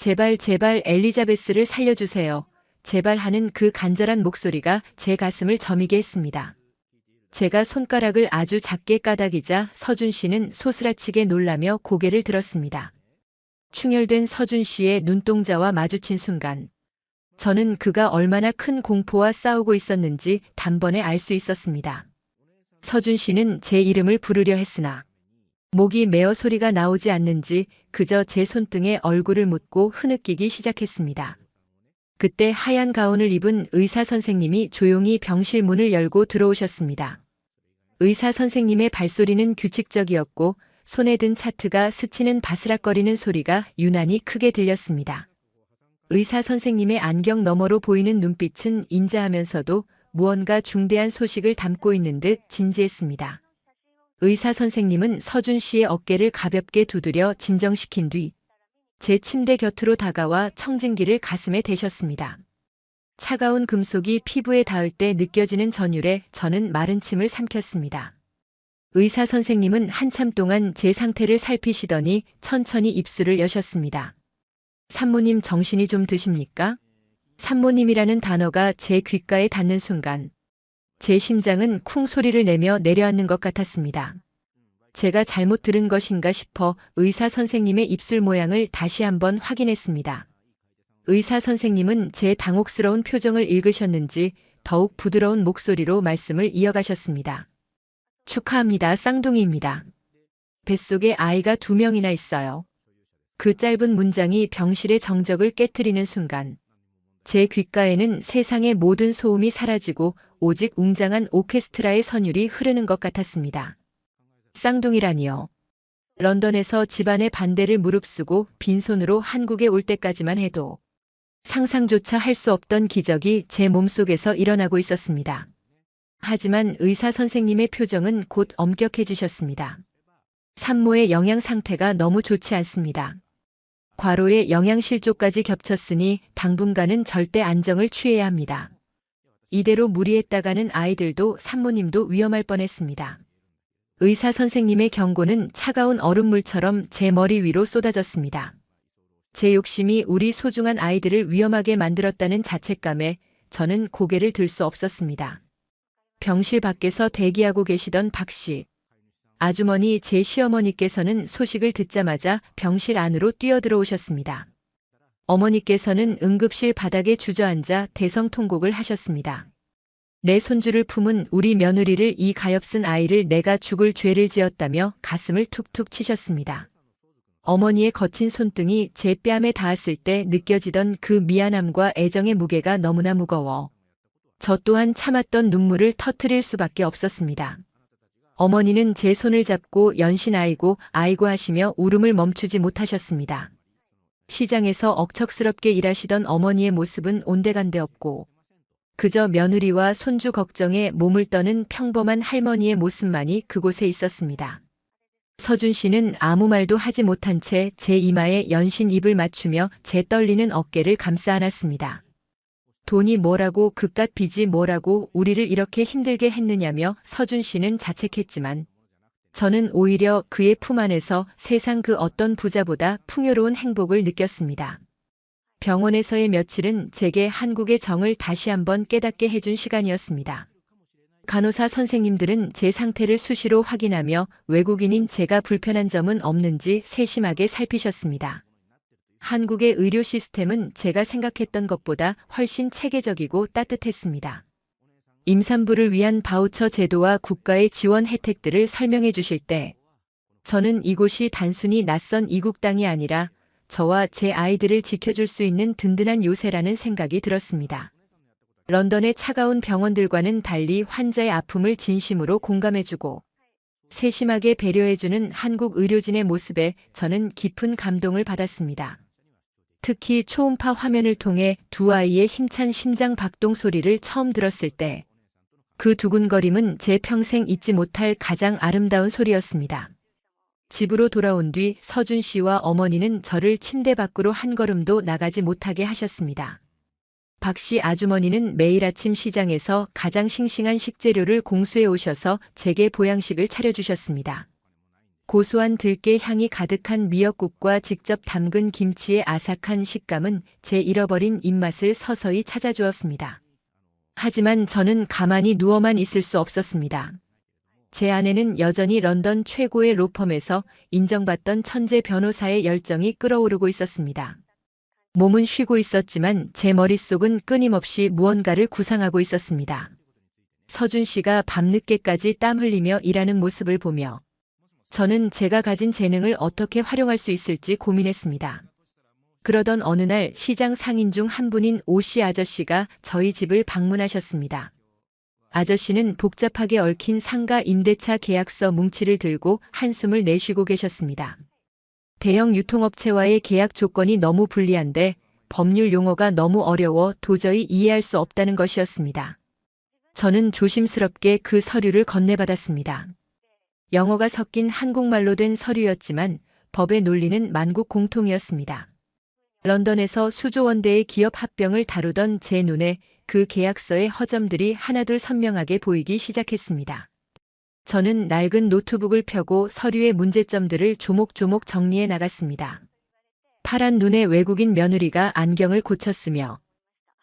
제발 제발 엘리자베스를 살려주세요. 제발 하는 그 간절한 목소리가 제 가슴을 저미게 했습니다. 제가 손가락을 아주 작게 까닥이자 서준 씨는 소스라치게 놀라며 고개를 들었습니다. 충혈된 서준 씨의 눈동자와 마주친 순간 저는 그가 얼마나 큰 공포와 싸우고 있었는지 단번에 알 수 있었습니다. 서준 씨는 제 이름을 부르려 했으나 목이 메어 소리가 나오지 않는지 그저 제 손등에 얼굴을 묻고 흐느끼기 시작했습니다. 그때 하얀 가운을 입은 의사 선생님이 조용히 병실 문을 열고 들어오셨습니다. 의사 선생님의 발소리는 규칙적이었고 손에 든 차트가 스치는 바스락거리는 소리가 유난히 크게 들렸습니다. 의사 선생님의 안경 너머로 보이는 눈빛은 인자하면서도 무언가 중대한 소식을 담고 있는 듯 진지했습니다. 의사 선생님은 서준 씨의 어깨를 가볍게 두드려 진정시킨 뒤 제 침대 곁으로 다가와 청진기를 가슴에 대셨습니다. 차가운 금속이 피부에 닿을 때 느껴지는 전율에 저는 마른 침을 삼켰습니다. 의사 선생님은 한참 동안 제 상태를 살피시더니 천천히 입술을 여셨습니다. 산모님 정신이 좀 드십니까? 산모님이라는 단어가 제 귓가에 닿는 순간 제 심장은 쿵 소리를 내며 내려앉는 것 같았습니다. 제가 잘못 들은 것인가 싶어 의사 선생님의 입술 모양을 다시 한번 확인했습니다. 의사 선생님은 제 당혹스러운 표정을 읽으셨는지 더욱 부드러운 목소리로 말씀을 이어가셨습니다. 축하합니다. 쌍둥이입니다. 뱃속에 아이가 2명이나 있어요. 그 짧은 문장이 병실의 정적을 깨트리는 순간 제 귓가에는 세상의 모든 소음이 사라지고 오직 웅장한 오케스트라의 선율이 흐르는 것 같았습니다. 쌍둥이라니요. 런던에서 집안의 반대를 무릅쓰고 빈손으로 한국에 올 때까지만 해도 상상조차 할 수 없던 기적이 제 몸속에서 일어나고 있었습니다. 하지만 의사 선생님의 표정은 곧 엄격해지셨습니다. 산모의 영양 상태가 너무 좋지 않습니다. 과로에 영양실조까지 겹쳤으니 당분간은 절대 안정을 취해야 합니다. 이대로 무리했다가는 아이들도 산모님도 위험할 뻔했습니다. 의사 선생님의 경고는 차가운 얼음물처럼 제 머리 위로 쏟아졌습니다. 제 욕심이 우리 소중한 아이들을 위험하게 만들었다는 자책감에 저는 고개를 들 수 없었습니다. 병실 밖에서 대기하고 계시던 박 씨. 아주머니 제 시어머니께서는 소식을 듣자마자 병실 안으로 뛰어들어오셨습니다. 어머니께서는 응급실 바닥에 주저앉아 대성통곡을 하셨습니다. 내 손주를 품은 우리 며느리를 이 가엾은 아이를 내가 죽을 죄를 지었다며 가슴을 툭툭 치셨습니다. 어머니의 거친 손등이 제 뺨에 닿았을 때 느껴지던 그 미안함과 애정의 무게가 너무나 무거워 저 또한 참았던 눈물을 터뜨릴 수밖에 없었습니다. 어머니는 제 손을 잡고 연신 아이고 아이고 하시며 울음을 멈추지 못하셨습니다. 시장에서 억척스럽게 일하시던 어머니의 모습은 온데간데 없고 그저 며느리와 손주 걱정에 몸을 떠는 평범한 할머니의 모습만이 그곳에 있었습니다. 서준 씨는 아무 말도 하지 못한 채 제 이마에 연신 입을 맞추며 제 떨리는 어깨를 감싸 안았습니다. 돈이 뭐라고 그깟 빚이 뭐라고 우리를 이렇게 힘들게 했느냐며 서준 씨는 자책했지만 저는 오히려 그의 품 안에서 세상 그 어떤 부자보다 풍요로운 행복을 느꼈습니다. 병원에서의 며칠은 제게 한국의 정을 다시 한번 깨닫게 해준 시간이었습니다. 간호사 선생님들은 제 상태를 수시로 확인하며 외국인인 제가 불편한 점은 없는지 세심하게 살피셨습니다. 한국의 의료 시스템은 제가 생각했던 것보다 훨씬 체계적이고 따뜻했습니다. 임산부를 위한 바우처 제도와 국가의 지원 혜택들을 설명해 주실 때 저는 이곳이 단순히 낯선 이국 땅이 아니라 저와 제 아이들을 지켜줄 수 있는 든든한 요새라는 생각이 들었습니다. 런던의 차가운 병원들과는 달리 환자의 아픔을 진심으로 공감해주고 세심하게 배려해주는 한국 의료진의 모습에 저는 깊은 감동을 받았습니다. 특히 초음파 화면을 통해 두 아이의 힘찬 심장 박동 소리를 처음 들었을 때 그 두근거림은 제 평생 잊지 못할 가장 아름다운 소리였습니다. 집으로 돌아온 뒤 서준 씨와 어머니는 저를 침대 밖으로 한 걸음도 나가지 못하게 하셨습니다. 박 씨 아주머니는 매일 아침 시장에서 가장 싱싱한 식재료를 공수해 오셔서 제게 보양식을 차려주셨습니다. 고소한 들깨 향이 가득한 미역국과 직접 담근 김치의 아삭한 식감은 제 잃어버린 입맛을 서서히 찾아주었습니다. 하지만 저는 가만히 누워만 있을 수 없었습니다. 제 안에는 여전히 런던 최고의 로펌에서 인정받던 천재 변호사의 열정이 끓어오르고 있었습니다. 몸은 쉬고 있었지만 제 머릿속은 끊임없이 무언가를 구상하고 있었습니다. 서준 씨가 밤늦게까지 땀 흘리며 일하는 모습을 보며 저는 제가 가진 재능을 어떻게 활용할 수 있을지 고민했습니다. 그러던 어느 날 시장 상인 중 한 분인 오씨 아저씨가 저희 집을 방문하셨습니다. 아저씨는 복잡하게 얽힌 상가 임대차 계약서 뭉치를 들고 한숨을 내쉬고 계셨습니다. 대형 유통업체와의 계약 조건이 너무 불리한데 법률 용어가 너무 어려워 도저히 이해할 수 없다는 것이었습니다. 저는 조심스럽게 그 서류를 건네받았습니다. 영어가 섞인 한국말로 된 서류였지만 법의 논리는 만국 공통이었습니다. 런던에서 수조 원대의 기업 합병을 다루던 제 눈에 그 계약서의 허점들이 하나둘 선명하게 보이기 시작했습니다. 저는 낡은 노트북을 펴고 서류의 문제점들을 조목조목 정리해 나갔습니다. 파란 눈의 외국인 며느리가 안경을 고쳤으며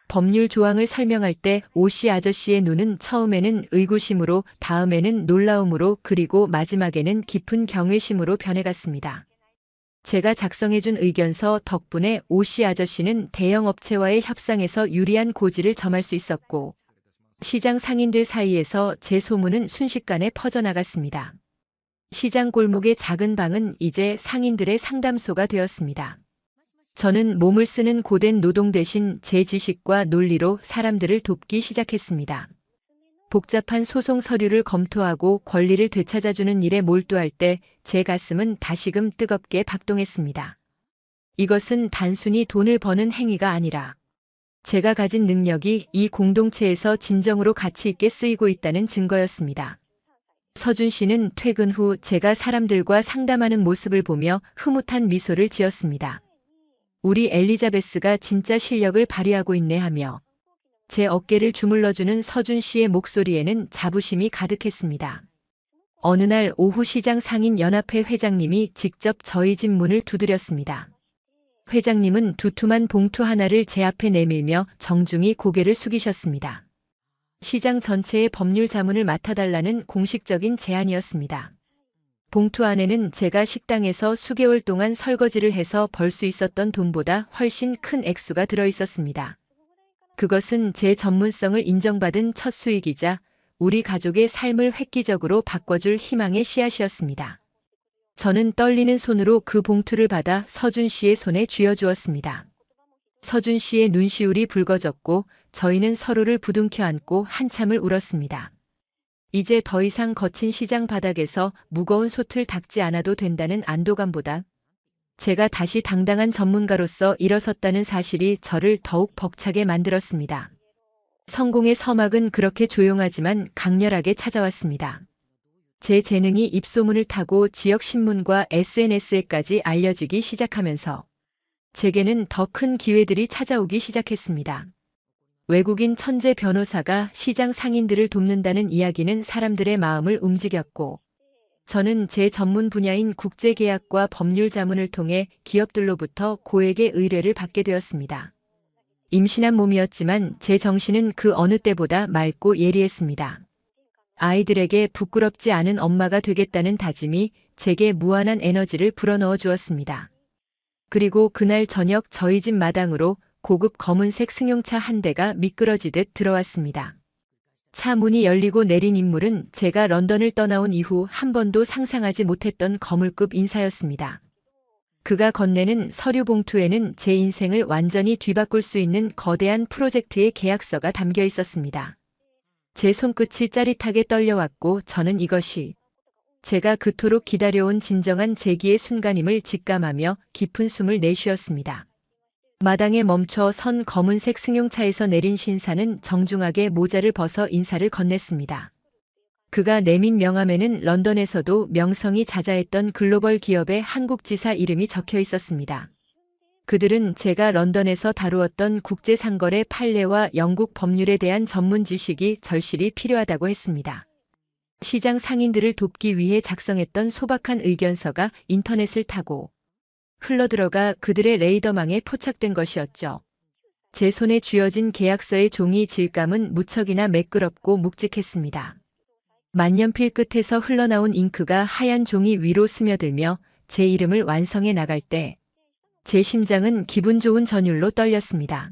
법률 조항을 설명할 때 오씨 아저씨의 눈은 처음에는 의구심으로, 다음에는 놀라움으로, 그리고 마지막에는 깊은 경외심으로 변해갔습니다. 제가 작성해준 의견서 덕분에 오씨 아저씨는 대형 업체와의 협상에서 유리한 고지를 점할 수 있었고, 시장 상인들 사이에서 제 소문은 순식간에 퍼져나갔습니다. 시장 골목의 작은 방은 이제 상인들의 상담소가 되었습니다. 저는 몸을 쓰는 고된 노동 대신 제 지식과 논리로 사람들을 돕기 시작했습니다. 복잡한 소송 서류를 검토하고 권리를 되찾아주는 일에 몰두할 때 제 가슴은 다시금 뜨겁게 박동했습니다. 이것은 단순히 돈을 버는 행위가 아니라 제가 가진 능력이 이 공동체에서 진정으로 가치 있게 쓰이고 있다는 증거였습니다. 서준 씨는 퇴근 후 제가 사람들과 상담하는 모습을 보며 흐뭇한 미소를 지었습니다. 우리 엘리자베스가 진짜 실력을 발휘하고 있네 하며 제 어깨를 주물러주는 서준 씨의 목소리에는 자부심이 가득했습니다. 어느 날 오후 시장 상인 연합회 회장님이 직접 저희 집 문을 두드렸습니다. 회장님은 두툼한 봉투 하나를 제 앞에 내밀며 정중히 고개를 숙이셨습니다. 시장 전체의 법률 자문을 맡아달라는 공식적인 제안이었습니다. 봉투 안에는 제가 식당에서 수개월 동안 설거지를 해서 벌 수 있었던 돈보다 훨씬 큰 액수가 들어있었습니다. 그것은 제 전문성을 인정받은 첫 수익이자 우리 가족의 삶을 획기적으로 바꿔줄 희망의 씨앗이었습니다. 저는 떨리는 손으로 그 봉투를 받아 서준 씨의 손에 쥐어주었습니다. 서준 씨의 눈시울이 붉어졌고 저희는 서로를 부둥켜 안고 한참을 울었습니다. 이제 더 이상 거친 시장 바닥에서 무거운 솥을 닦지 않아도 된다는 안도감보다 제가 다시 당당한 전문가로서 일어섰다는 사실이 저를 더욱 벅차게 만들었습니다. 성공의 서막은 그렇게 조용하지만 강렬하게 찾아왔습니다. 제 재능이 입소문을 타고 지역 신문과 SNS에까지 알려지기 시작하면서 제게는 더 큰 기회들이 찾아오기 시작했습니다. 외국인 천재 변호사가 시장 상인들을 돕는다는 이야기는 사람들의 마음을 움직였고, 저는 제 전문 분야인 국제계약과 법률 자문을 통해 기업들로부터 고액의 의뢰를 받게 되었습니다. 임신한 몸이었지만 제 정신은 그 어느 때보다 맑고 예리했습니다. 아이들에게 부끄럽지 않은 엄마가 되겠다는 다짐이 제게 무한한 에너지를 불어넣어 주었습니다. 그리고 그날 저녁 저희 집 마당으로 고급 검은색 승용차 한 대가 미끄러지듯 들어왔습니다. 차 문이 열리고 내린 인물은 제가 런던을 떠나온 이후 한 번도 상상하지 못했던 거물급 인사였습니다. 그가 건네는 서류 봉투에는 제 인생을 완전히 뒤바꿀 수 있는 거대한 프로젝트의 계약서가 담겨 있었습니다. 제 손끝이 짜릿하게 떨려왔고 저는 이것이 제가 그토록 기다려온 진정한 재기의 순간임을 직감하며 깊은 숨을 내쉬었습니다. 마당에 멈춰 선 검은색 승용차에서 내린 신사는 정중하게 모자를 벗어 인사를 건넸습니다. 그가 내민 명함에는 런던에서도 명성이 자자했던 글로벌 기업의 한국 지사 이름이 적혀 있었습니다. 그들은 제가 런던에서 다루었던 국제상거래 판례와 영국 법률에 대한 전문 지식이 절실히 필요하다고 했습니다. 시장 상인들을 돕기 위해 작성했던 소박한 의견서가 인터넷을 타고 흘러들어가 그들의 레이더망에 포착된 것이었죠. 제 손에 쥐어진 계약서의 종이 질감은 무척이나 매끄럽고 묵직했습니다. 만년필 끝에서 흘러나온 잉크가 하얀 종이 위로 스며들며 제 이름을 완성해 나갈 때 제 심장은 기분 좋은 전율로 떨렸습니다.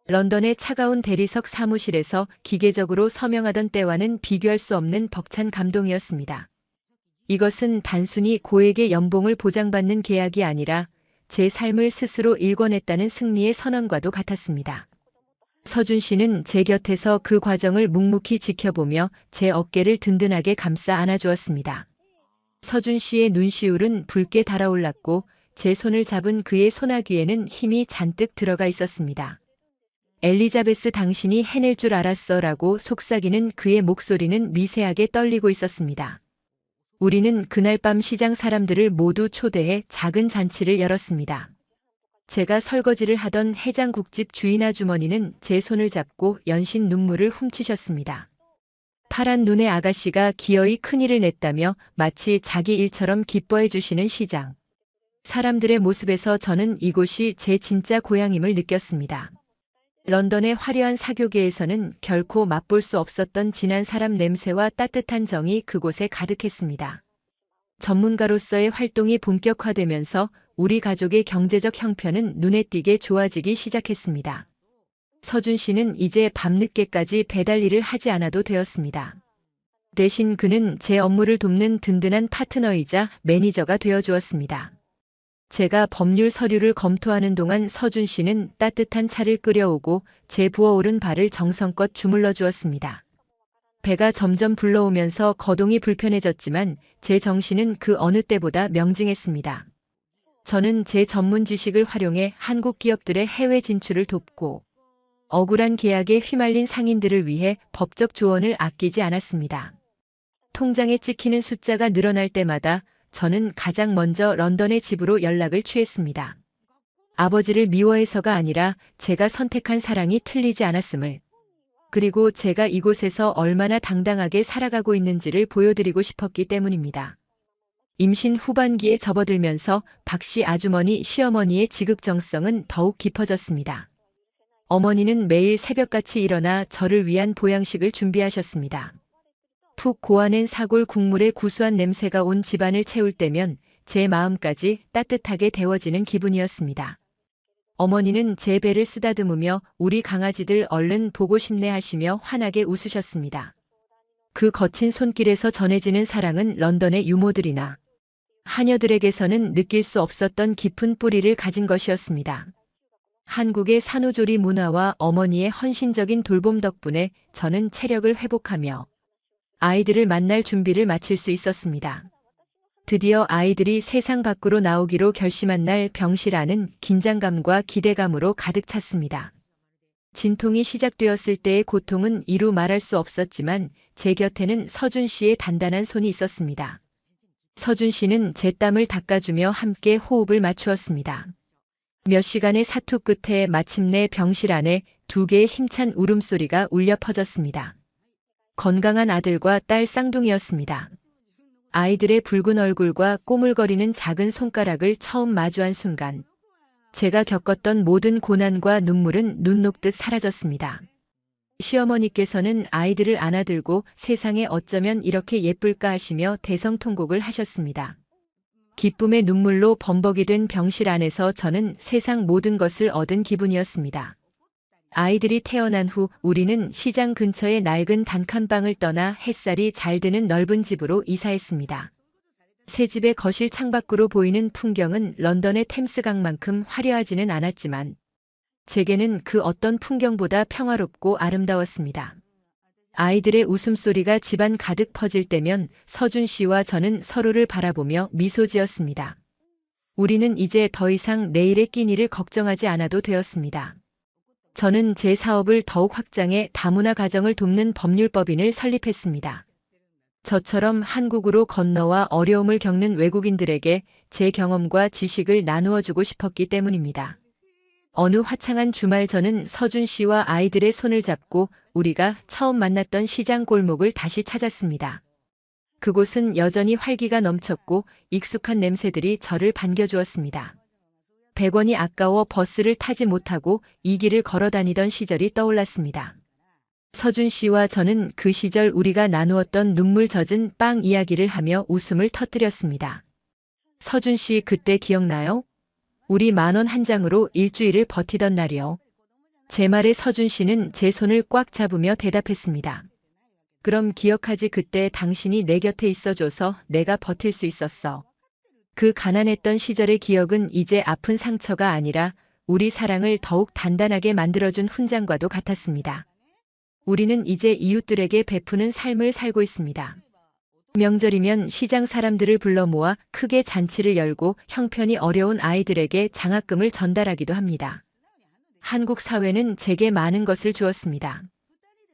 런던의 차가운 대리석 사무실에서 기계적으로 서명하던 때와는 비교할 수 없는 벅찬 감동이었습니다. 이것은 단순히 고액의 연봉을 보장받는 계약이 아니라 제 삶을 스스로 일궈냈다는 승리의 선언과도 같았습니다. 서준 씨는 제 곁에서 그 과정을 묵묵히 지켜보며 제 어깨를 든든하게 감싸 안아주었습니다. 서준 씨의 눈시울은 붉게 달아올랐고 제 손을 잡은 그의 소나귀에는 힘이 잔뜩 들어가 있었습니다. 엘리자베스, 당신이 해낼 줄 알았어 라고 속삭이는 그의 목소리는 미세하게 떨리고 있었습니다. 우리는 그날 밤 시장 사람들을 모두 초대해 작은 잔치를 열었습니다. 제가 설거지를 하던 해장국집 주인 아주머니는 제 손을 잡고 연신 눈물을 훔치셨습니다. 파란 눈의 아가씨가 기어이 큰일을 냈다며 마치 자기 일처럼 기뻐해 주시는 시장 사람들의 모습에서 저는 이곳이 제 진짜 고향임을 느꼈습니다. 런던의 화려한 사교계에서는 결코 맛볼 수 없었던 진한 사람 냄새와 따뜻한 정이 그곳에 가득했습니다. 전문가로서의 활동이 본격화되면서 우리 가족의 경제적 형편은 눈에 띄게 좋아지기 시작했습니다. 서준 씨는 이제 밤늦게까지 배달 일을 하지 않아도 되었습니다. 대신 그는 제 업무를 돕는 든든한 파트너이자 매니저가 되어 주었습니다. 제가 법률 서류를 검토하는 동안 서준 씨는 따뜻한 차를 끓여오고 제 부어오른 발을 정성껏 주물러 주었습니다. 배가 점점 불러오면서 거동이 불편해졌지만 제 정신은 그 어느 때보다 명징했습니다. 저는 제 전문 지식을 활용해 한국 기업들의 해외 진출을 돕고 억울한 계약에 휘말린 상인들을 위해 법적 조언을 아끼지 않았습니다. 통장에 찍히는 숫자가 늘어날 때마다 저는 가장 먼저 런던의 집으로 연락을 취했습니다. 아버지를 미워해서가 아니라 제가 선택한 사랑이 틀리지 않았음을, 그리고 제가 이곳에서 얼마나 당당하게 살아가고 있는지를 보여드리고 싶었기 때문입니다. 임신 후반기에 접어들면서 박씨 아주머니 시어머니의 지극정성은 더욱 깊어졌습니다. 어머니는 매일 새벽같이 일어나 저를 위한 보양식을 준비하셨습니다. 푹 고아낸 사골 국물의 구수한 냄새가 온 집안을 채울 때면 제 마음까지 따뜻하게 데워지는 기분이었습니다. 어머니는 제 배를 쓰다듬으며 우리 강아지들 얼른 보고 싶네 하시며 환하게 웃으셨습니다. 그 거친 손길에서 전해지는 사랑은 런던의 유모들이나 하녀들에게서는 느낄 수 없었던 깊은 뿌리를 가진 것이었습니다. 한국의 산후조리 문화와 어머니의 헌신적인 돌봄 덕분에 저는 체력을 회복하며 아이들을 만날 준비를 마칠 수 있었습니다. 드디어 아이들이 세상 밖으로 나오기로 결심한 날 병실 안은 긴장감과 기대감으로 가득 찼습니다. 진통이 시작되었을 때의 고통은 이루 말할 수 없었지만 제 곁에는 서준 씨의 단단한 손이 있었습니다. 서준 씨는 제 땀을 닦아주며 함께 호흡을 맞추었습니다. 몇 시간의 사투 끝에 마침내 병실 안에 두 개의 힘찬 울음소리가 울려 퍼졌습니다. 건강한 아들과 딸 쌍둥이였습니다. 아이들의 붉은 얼굴과 꼬물거리는 작은 손가락을 처음 마주한 순간 제가 겪었던 모든 고난과 눈물은 눈 녹듯 사라졌습니다. 시어머니께서는 아이들을 안아들고 세상에 어쩌면 이렇게 예쁠까 하시며 대성통곡을 하셨습니다. 기쁨의 눈물로 범벅이 된 병실 안에서 저는 세상 모든 것을 얻은 기분이었습니다. 아이들이 태어난 후 우리는 시장 근처의 낡은 단칸방을 떠나 햇살이 잘 드는 넓은 집으로 이사했습니다. 새 집의 거실 창밖으로 보이는 풍경은 런던의 템스강만큼 화려하지는 않았지만 제게는 그 어떤 풍경보다 평화롭고 아름다웠습니다. 아이들의 웃음소리가 집안 가득 퍼질 때면 서준 씨와 저는 서로를 바라보며 미소 지었습니다. 우리는 이제 더 이상 내일의 끼니를 걱정하지 않아도 되었습니다. 저는 제 사업을 더욱 확장해 다문화 가정을 돕는 법률법인을 설립했습니다. 저처럼 한국으로 건너와 어려움을 겪는 외국인들에게 제 경험과 지식을 나누어 주고 싶었기 때문입니다. 어느 화창한 주말 저는 서준 씨와 아이들의 손을 잡고 우리가 처음 만났던 시장 골목을 다시 찾았습니다. 그곳은 여전히 활기가 넘쳤고 익숙한 냄새들이 저를 반겨주었습니다. 100원이 아까워 버스를 타지 못하고 이 길을 걸어 다니던 시절이 떠올랐습니다. 서준 씨와 저는 그 시절 우리가 나누었던 눈물 젖은 빵 이야기를 하며 웃음을 터뜨렸습니다. 서준 씨 그때 기억나요? 우리 10,000원 한 장으로 일주일을 버티던 날이요. 제 말에 서준 씨는 제 손을 꽉 잡으며 대답했습니다. 그럼 기억하지 그때 당신이 내 곁에 있어줘서 내가 버틸 수 있었어. 그 가난했던 시절의 기억은 이제 아픈 상처가 아니라 우리 사랑을 더욱 단단하게 만들어준 훈장과도 같았습니다. 우리는 이제 이웃들에게 베푸는 삶을 살고 있습니다. 명절이면 시장 사람들을 불러 모아 크게 잔치를 열고 형편이 어려운 아이들에게 장학금을 전달하기도 합니다. 한국 사회는 제게 많은 것을 주었습니다.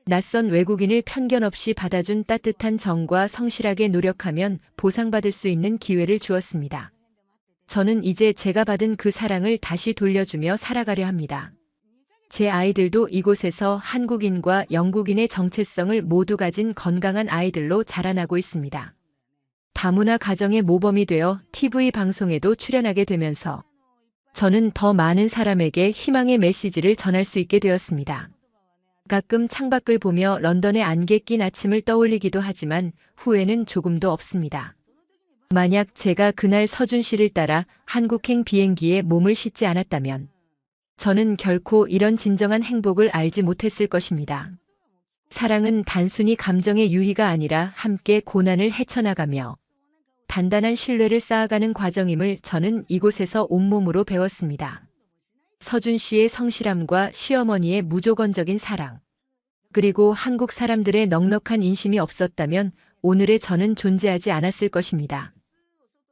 낯선 외국인을 편견 없이 받아준 따뜻한 정과 성실하게 노력하면 보상받을 수 있는 기회를 주었습니다. 저는 이제 제가 받은 그 사랑을 다시 돌려주며 살아가려 합니다. 제 아이들도 이곳에서 한국인과 영국인의 정체성을 모두 가진 건강한 아이들로 자라나고 있습니다. 다문화 가정의 모범이 되어 TV 방송에도 출연하게 되면서 저는 더 많은 사람에게 희망의 메시지를 전할 수 있게 되었습니다. 가끔 창밖을 보며 런던의 안개 낀 아침을 떠올리기도 하지만 후회는 조금도 없습니다. 만약 제가 그날 서준 씨를 따라 한국행 비행기에 몸을 싣지 않았다면 저는 결코 이런 진정한 행복을 알지 못했을 것입니다. 사랑은 단순히 감정의 유희가 아니라 함께 고난을 헤쳐나가며 단단한 신뢰를 쌓아가는 과정임을 저는 이곳에서 온몸으로 배웠습니다. 서준 씨의 성실함과 시어머니의 무조건적인 사랑, 그리고 한국 사람들의 넉넉한 인심이 없었다면 오늘의 저는 존재하지 않았을 것입니다.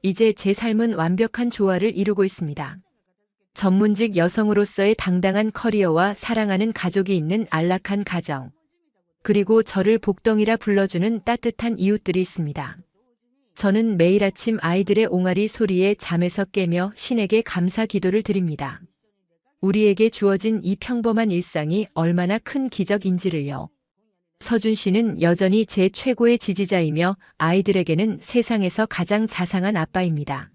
이제 제 삶은 완벽한 조화를 이루고 있습니다. 전문직 여성으로서의 당당한 커리어와 사랑하는 가족이 있는 안락한 가정, 그리고 저를 복덩이라 불러주는 따뜻한 이웃들이 있습니다. 저는 매일 아침 아이들의 옹알이 소리에 잠에서 깨며 신에게 감사 기도를 드립니다. 우리에게 주어진 이 평범한 일상이 얼마나 큰 기적인지를요. 서준 씨는 여전히 제 최고의 지지자이며 아이들에게는 세상에서 가장 자상한 아빠입니다.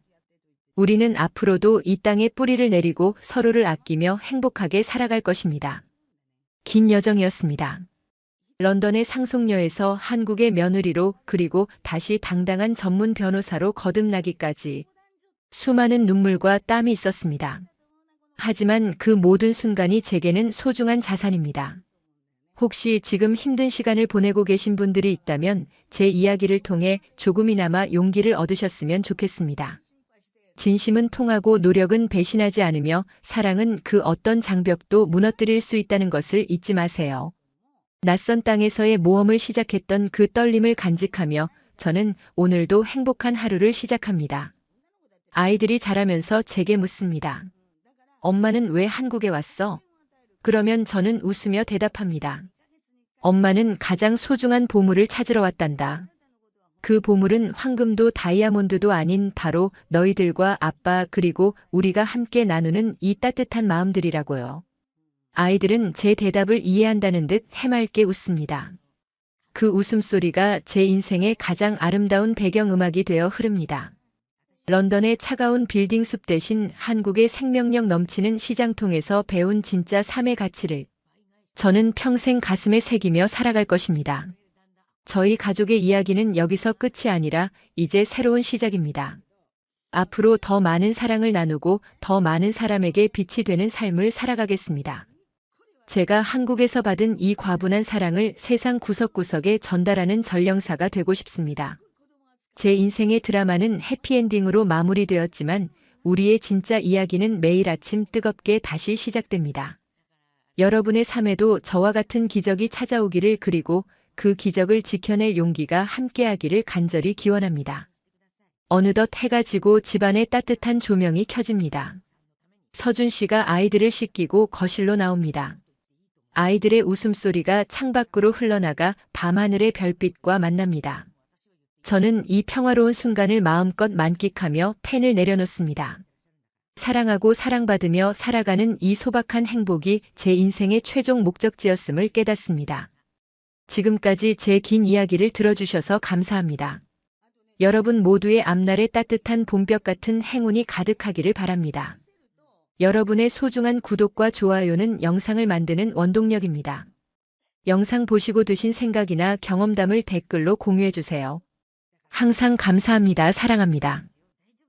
우리는 앞으로도 이 땅에 뿌리를 내리고 서로를 아끼며 행복하게 살아갈 것입니다. 긴 여정이었습니다. 런던의 상속녀에서 한국의 며느리로 그리고 다시 당당한 전문 변호사로 거듭나기까지 수많은 눈물과 땀이 있었습니다. 하지만 그 모든 순간이 제게는 소중한 자산입니다. 혹시 지금 힘든 시간을 보내고 계신 분들이 있다면 제 이야기를 통해 조금이나마 용기를 얻으셨으면 좋겠습니다. 진심은 통하고 노력은 배신하지 않으며 사랑은 그 어떤 장벽도 무너뜨릴 수 있다는 것을 잊지 마세요. 낯선 땅에서의 모험을 시작했던 그 떨림을 간직하며 저는 오늘도 행복한 하루를 시작합니다. 아이들이 자라면서 제게 묻습니다. 엄마는 왜 한국에 왔어? 그러면 저는 웃으며 대답합니다. 엄마는 가장 소중한 보물을 찾으러 왔단다. 그 보물은 황금도 다이아몬드도 아닌 바로 너희들과 아빠 그리고 우리가 함께 나누는 이 따뜻한 마음들이라고요. 아이들은 제 대답을 이해한다는 듯 해맑게 웃습니다. 그 웃음소리가 제 인생의 가장 아름다운 배경음악이 되어 흐릅니다. 런던의 차가운 빌딩 숲 대신 한국의 생명력 넘치는 시장통에서 배운 진짜 삶의 가치를 저는 평생 가슴에 새기며 살아갈 것입니다. 저희 가족의 이야기는 여기서 끝이 아니라 이제 새로운 시작입니다. 앞으로 더 많은 사랑을 나누고 더 많은 사람에게 빛이 되는 삶을 살아가겠습니다. 제가 한국에서 받은 이 과분한 사랑을 세상 구석구석에 전달하는 전령사가 되고 싶습니다. 제 인생의 드라마는 해피엔딩으로 마무리되었지만 우리의 진짜 이야기는 매일 아침 뜨겁게 다시 시작됩니다. 여러분의 삶에도 저와 같은 기적이 찾아오기를 그리고 그 기적을 지켜낼 용기가 함께하기를 간절히 기원합니다. 어느덧 해가 지고 집안에 따뜻한 조명이 켜집니다. 서준 씨가 아이들을 씻기고 거실로 나옵니다. 아이들의 웃음소리가 창밖으로 흘러나가 밤하늘의 별빛과 만납니다. 저는 이 평화로운 순간을 마음껏 만끽하며 펜을 내려놓습니다. 사랑하고 사랑받으며 살아가는 이 소박한 행복이 제 인생의 최종 목적지였음을 깨닫습니다. 지금까지 제 긴 이야기를 들어주셔서 감사합니다. 여러분 모두의 앞날에 따뜻한 봄볕 같은 행운이 가득하기를 바랍니다. 여러분의 소중한 구독과 좋아요는 영상을 만드는 원동력입니다. 영상 보시고 드신 생각이나 경험담을 댓글로 공유해주세요. 항상 감사합니다. 사랑합니다.